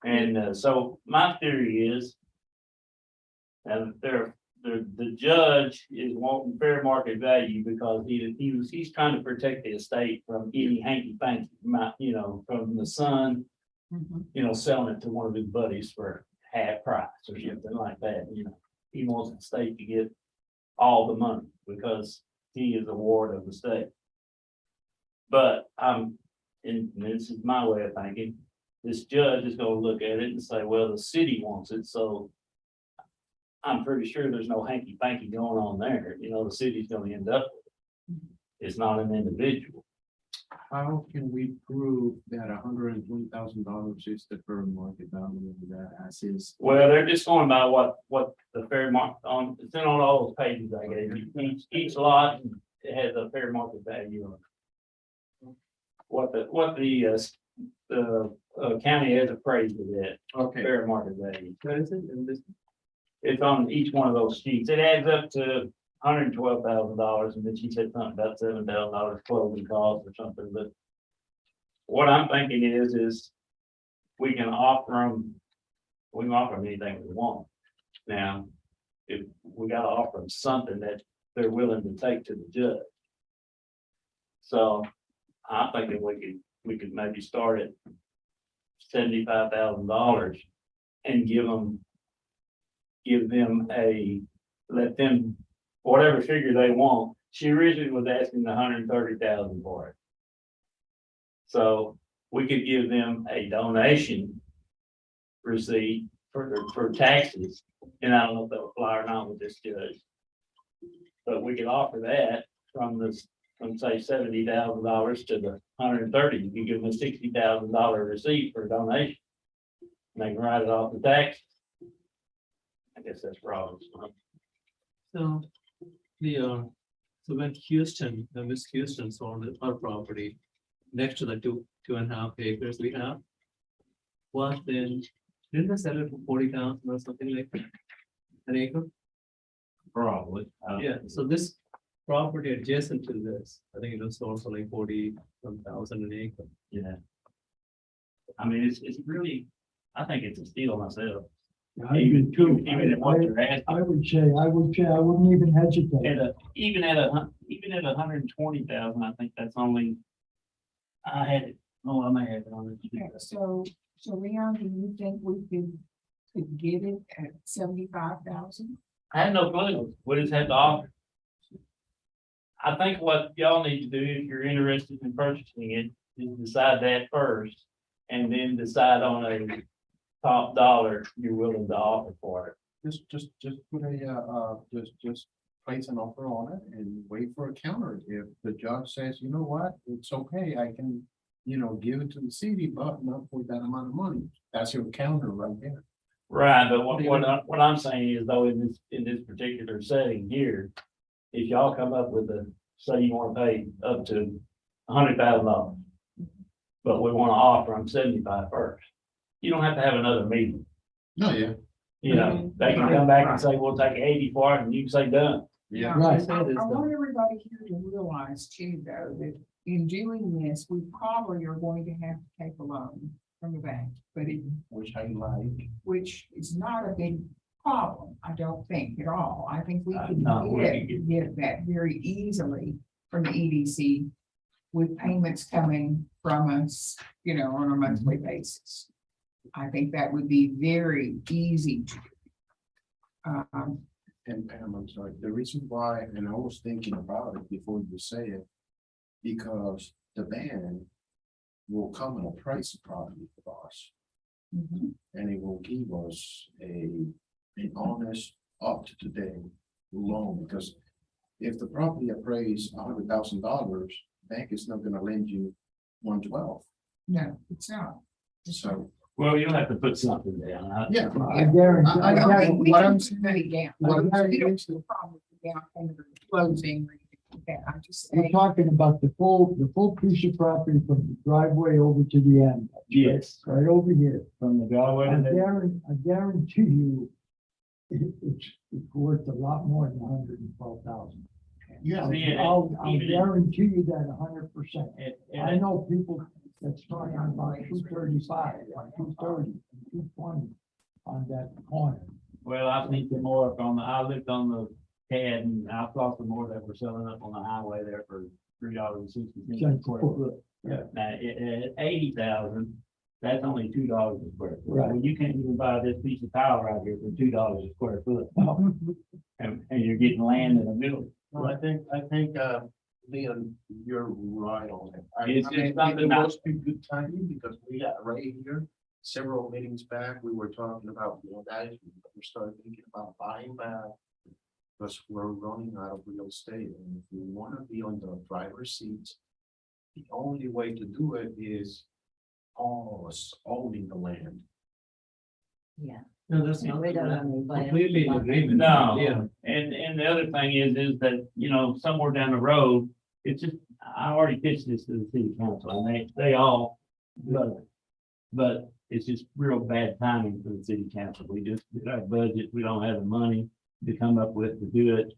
S11: And so my theory is, and the judge is wanting fair market value because he's trying to protect the estate from any hanky panky, you know, from the son, you know, selling it to one of his buddies for half price or something like that, you know. He wants the state to get all the money because he is a ward of the state. But and this is my way of thinking, this judge is gonna look at it and say, well, the city wants it, so I'm pretty sure there's no hanky panky going on there, you know, the city's gonna end up with it. It's not an individual.
S6: How can we prove that $120,000 is the fair market value of that as is?
S11: Well, they're just going by what the fair market it's in on all those pages I gave you. Each lot has a fair market value on it. What the county has appraised it at,
S6: Okay,
S11: fair market value.
S5: Where is it in this?
S11: It's on each one of those sheets. It adds up to $112,000, and then she said something about $7,000 closing costs or something, but what I'm thinking is we can offer them anything we want. Now, if we gotta offer them something that they're willing to take to the judge. So I'm thinking we could maybe start at $75,000 and let them, whatever figure they want. She originally was asking 130,000 for it. So we could give them a donation receipt for taxes, and I don't know if they'll fly or not with this judge. But we could offer that from say $70,000 to the 130, you can give them a $60,000 receipt for a donation. And they can write it off the tax. I guess that's wrong.
S5: So, so when Miss Houston sold her property next to the 2.5 acres we have. Was then, didn't they sell it for 40,000 or something like that? An acre?
S11: Probably.
S5: Yeah, so this property adjacent to this, I think it was also like 40,000 an acre.
S11: Yeah. I mean, it's really, I think it's a steal myself.
S9: I do too.
S11: Even at what you're asking.
S9: I would say, I wouldn't even hesitate.
S11: Even at 120,000, I think that's only. I had it, I may have it on
S1: Okay,
S11: it.
S1: so Leon, do you think we could get it at 75,000?
S11: I had no clue. We just had to offer. I think what y'all need to do if you're interested in purchasing it is decide that first. And then decide on a top dollar you're willing to offer for it.
S6: Just put just place an offer on it and wait for a counter. If the judge says, you know what, it's okay, I can, give it to the city, but not for that amount of money. That's your counter right there.
S11: Right, but what I'm saying is though, in this particular setting here, if y'all come up with say you wanna pay up to $100,000. But we wanna offer them 75 first. You don't have to have another meeting.
S6: No, yeah.
S11: They can come back and say, we'll take 80 for it, and you can say done.
S6: Yeah.
S9: Right.
S1: I want everybody here to realize too, though, that in doing this, we probably are going to have to take a loan from the bank, but
S6: Which I like.
S1: which is not a big problem, I don't think at all. I think we can
S11: No, we can
S1: get that very easily from the EDC with payments coming from us, on a monthly basis. I think that would be very easy to do.
S6: And Pam, I'm sorry, the reason why, and I was thinking about it before you say it, because the band will come and appraise the property for us. And it will give us an honest, up to today loan, because if the property appraised $100,000, bank is not gonna lend you 112.
S1: No, it's not.
S6: So,
S11: Well, you'll have to put something down.
S6: yeah.
S9: I guarantee.
S1: I don't think we
S6: what
S1: can
S6: I'm-
S1: put money down.
S6: what I'm-
S1: We don't have a problem with down payment or closing or anything like that. I'm just
S9: We're
S1: saying.
S9: talking about the full piece of property from the driveway over to the end.
S11: Yes,
S9: Right over here.
S11: from the driveway to the.
S9: I guarantee you, it's worth a lot more than 112,000.
S6: Yeah.
S11: See, and
S9: I'll
S11: even-
S9: guarantee you that 100%.
S11: and-
S9: I know people that's talking about 235, 230, 220 on that corner.
S11: Well, I think the more I looked on the CAD and I saw some more that were selling up on the highway there for $3.60 a square foot.
S9: Yeah.
S11: Now, at 80,000, that's only $2 a square foot.
S9: Right.
S11: Well, you can't even buy this piece of tile right here for $2 a square foot. And you're getting land in the middle.
S6: No, I think, Leon, you're right on it.
S11: It's just
S6: It
S11: something that-
S6: was good timing because we got right here, several meetings back, we were talking about, guys, we started thinking about buying back. Because we're running out of real estate, and if we wanna be on the driver's seat, the only way to do it is us owning the land.
S5: No, that's
S7: Yeah,
S5: not.
S7: we don't have any plan.
S5: Completely in agreement.
S11: No,
S5: Yeah.
S11: and the other thing is that, somewhere down the road, it's just, I already pitched this to the city council and they all love it. But it's just real bad timing for the city council. We just did our budget, we don't have the money to come up with to do it.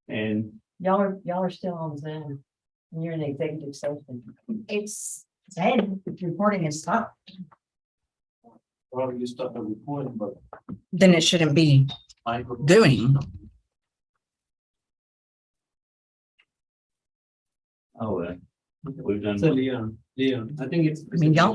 S11: And
S10: Y'all are still on Zoom. And you're in executive session. It's said, the recording is stopped.
S6: Well, you start the recording, but
S10: Then it shouldn't be
S6: I.
S10: doing.
S11: we've done.
S5: So Leon, I think it's.
S10: I mean, y'all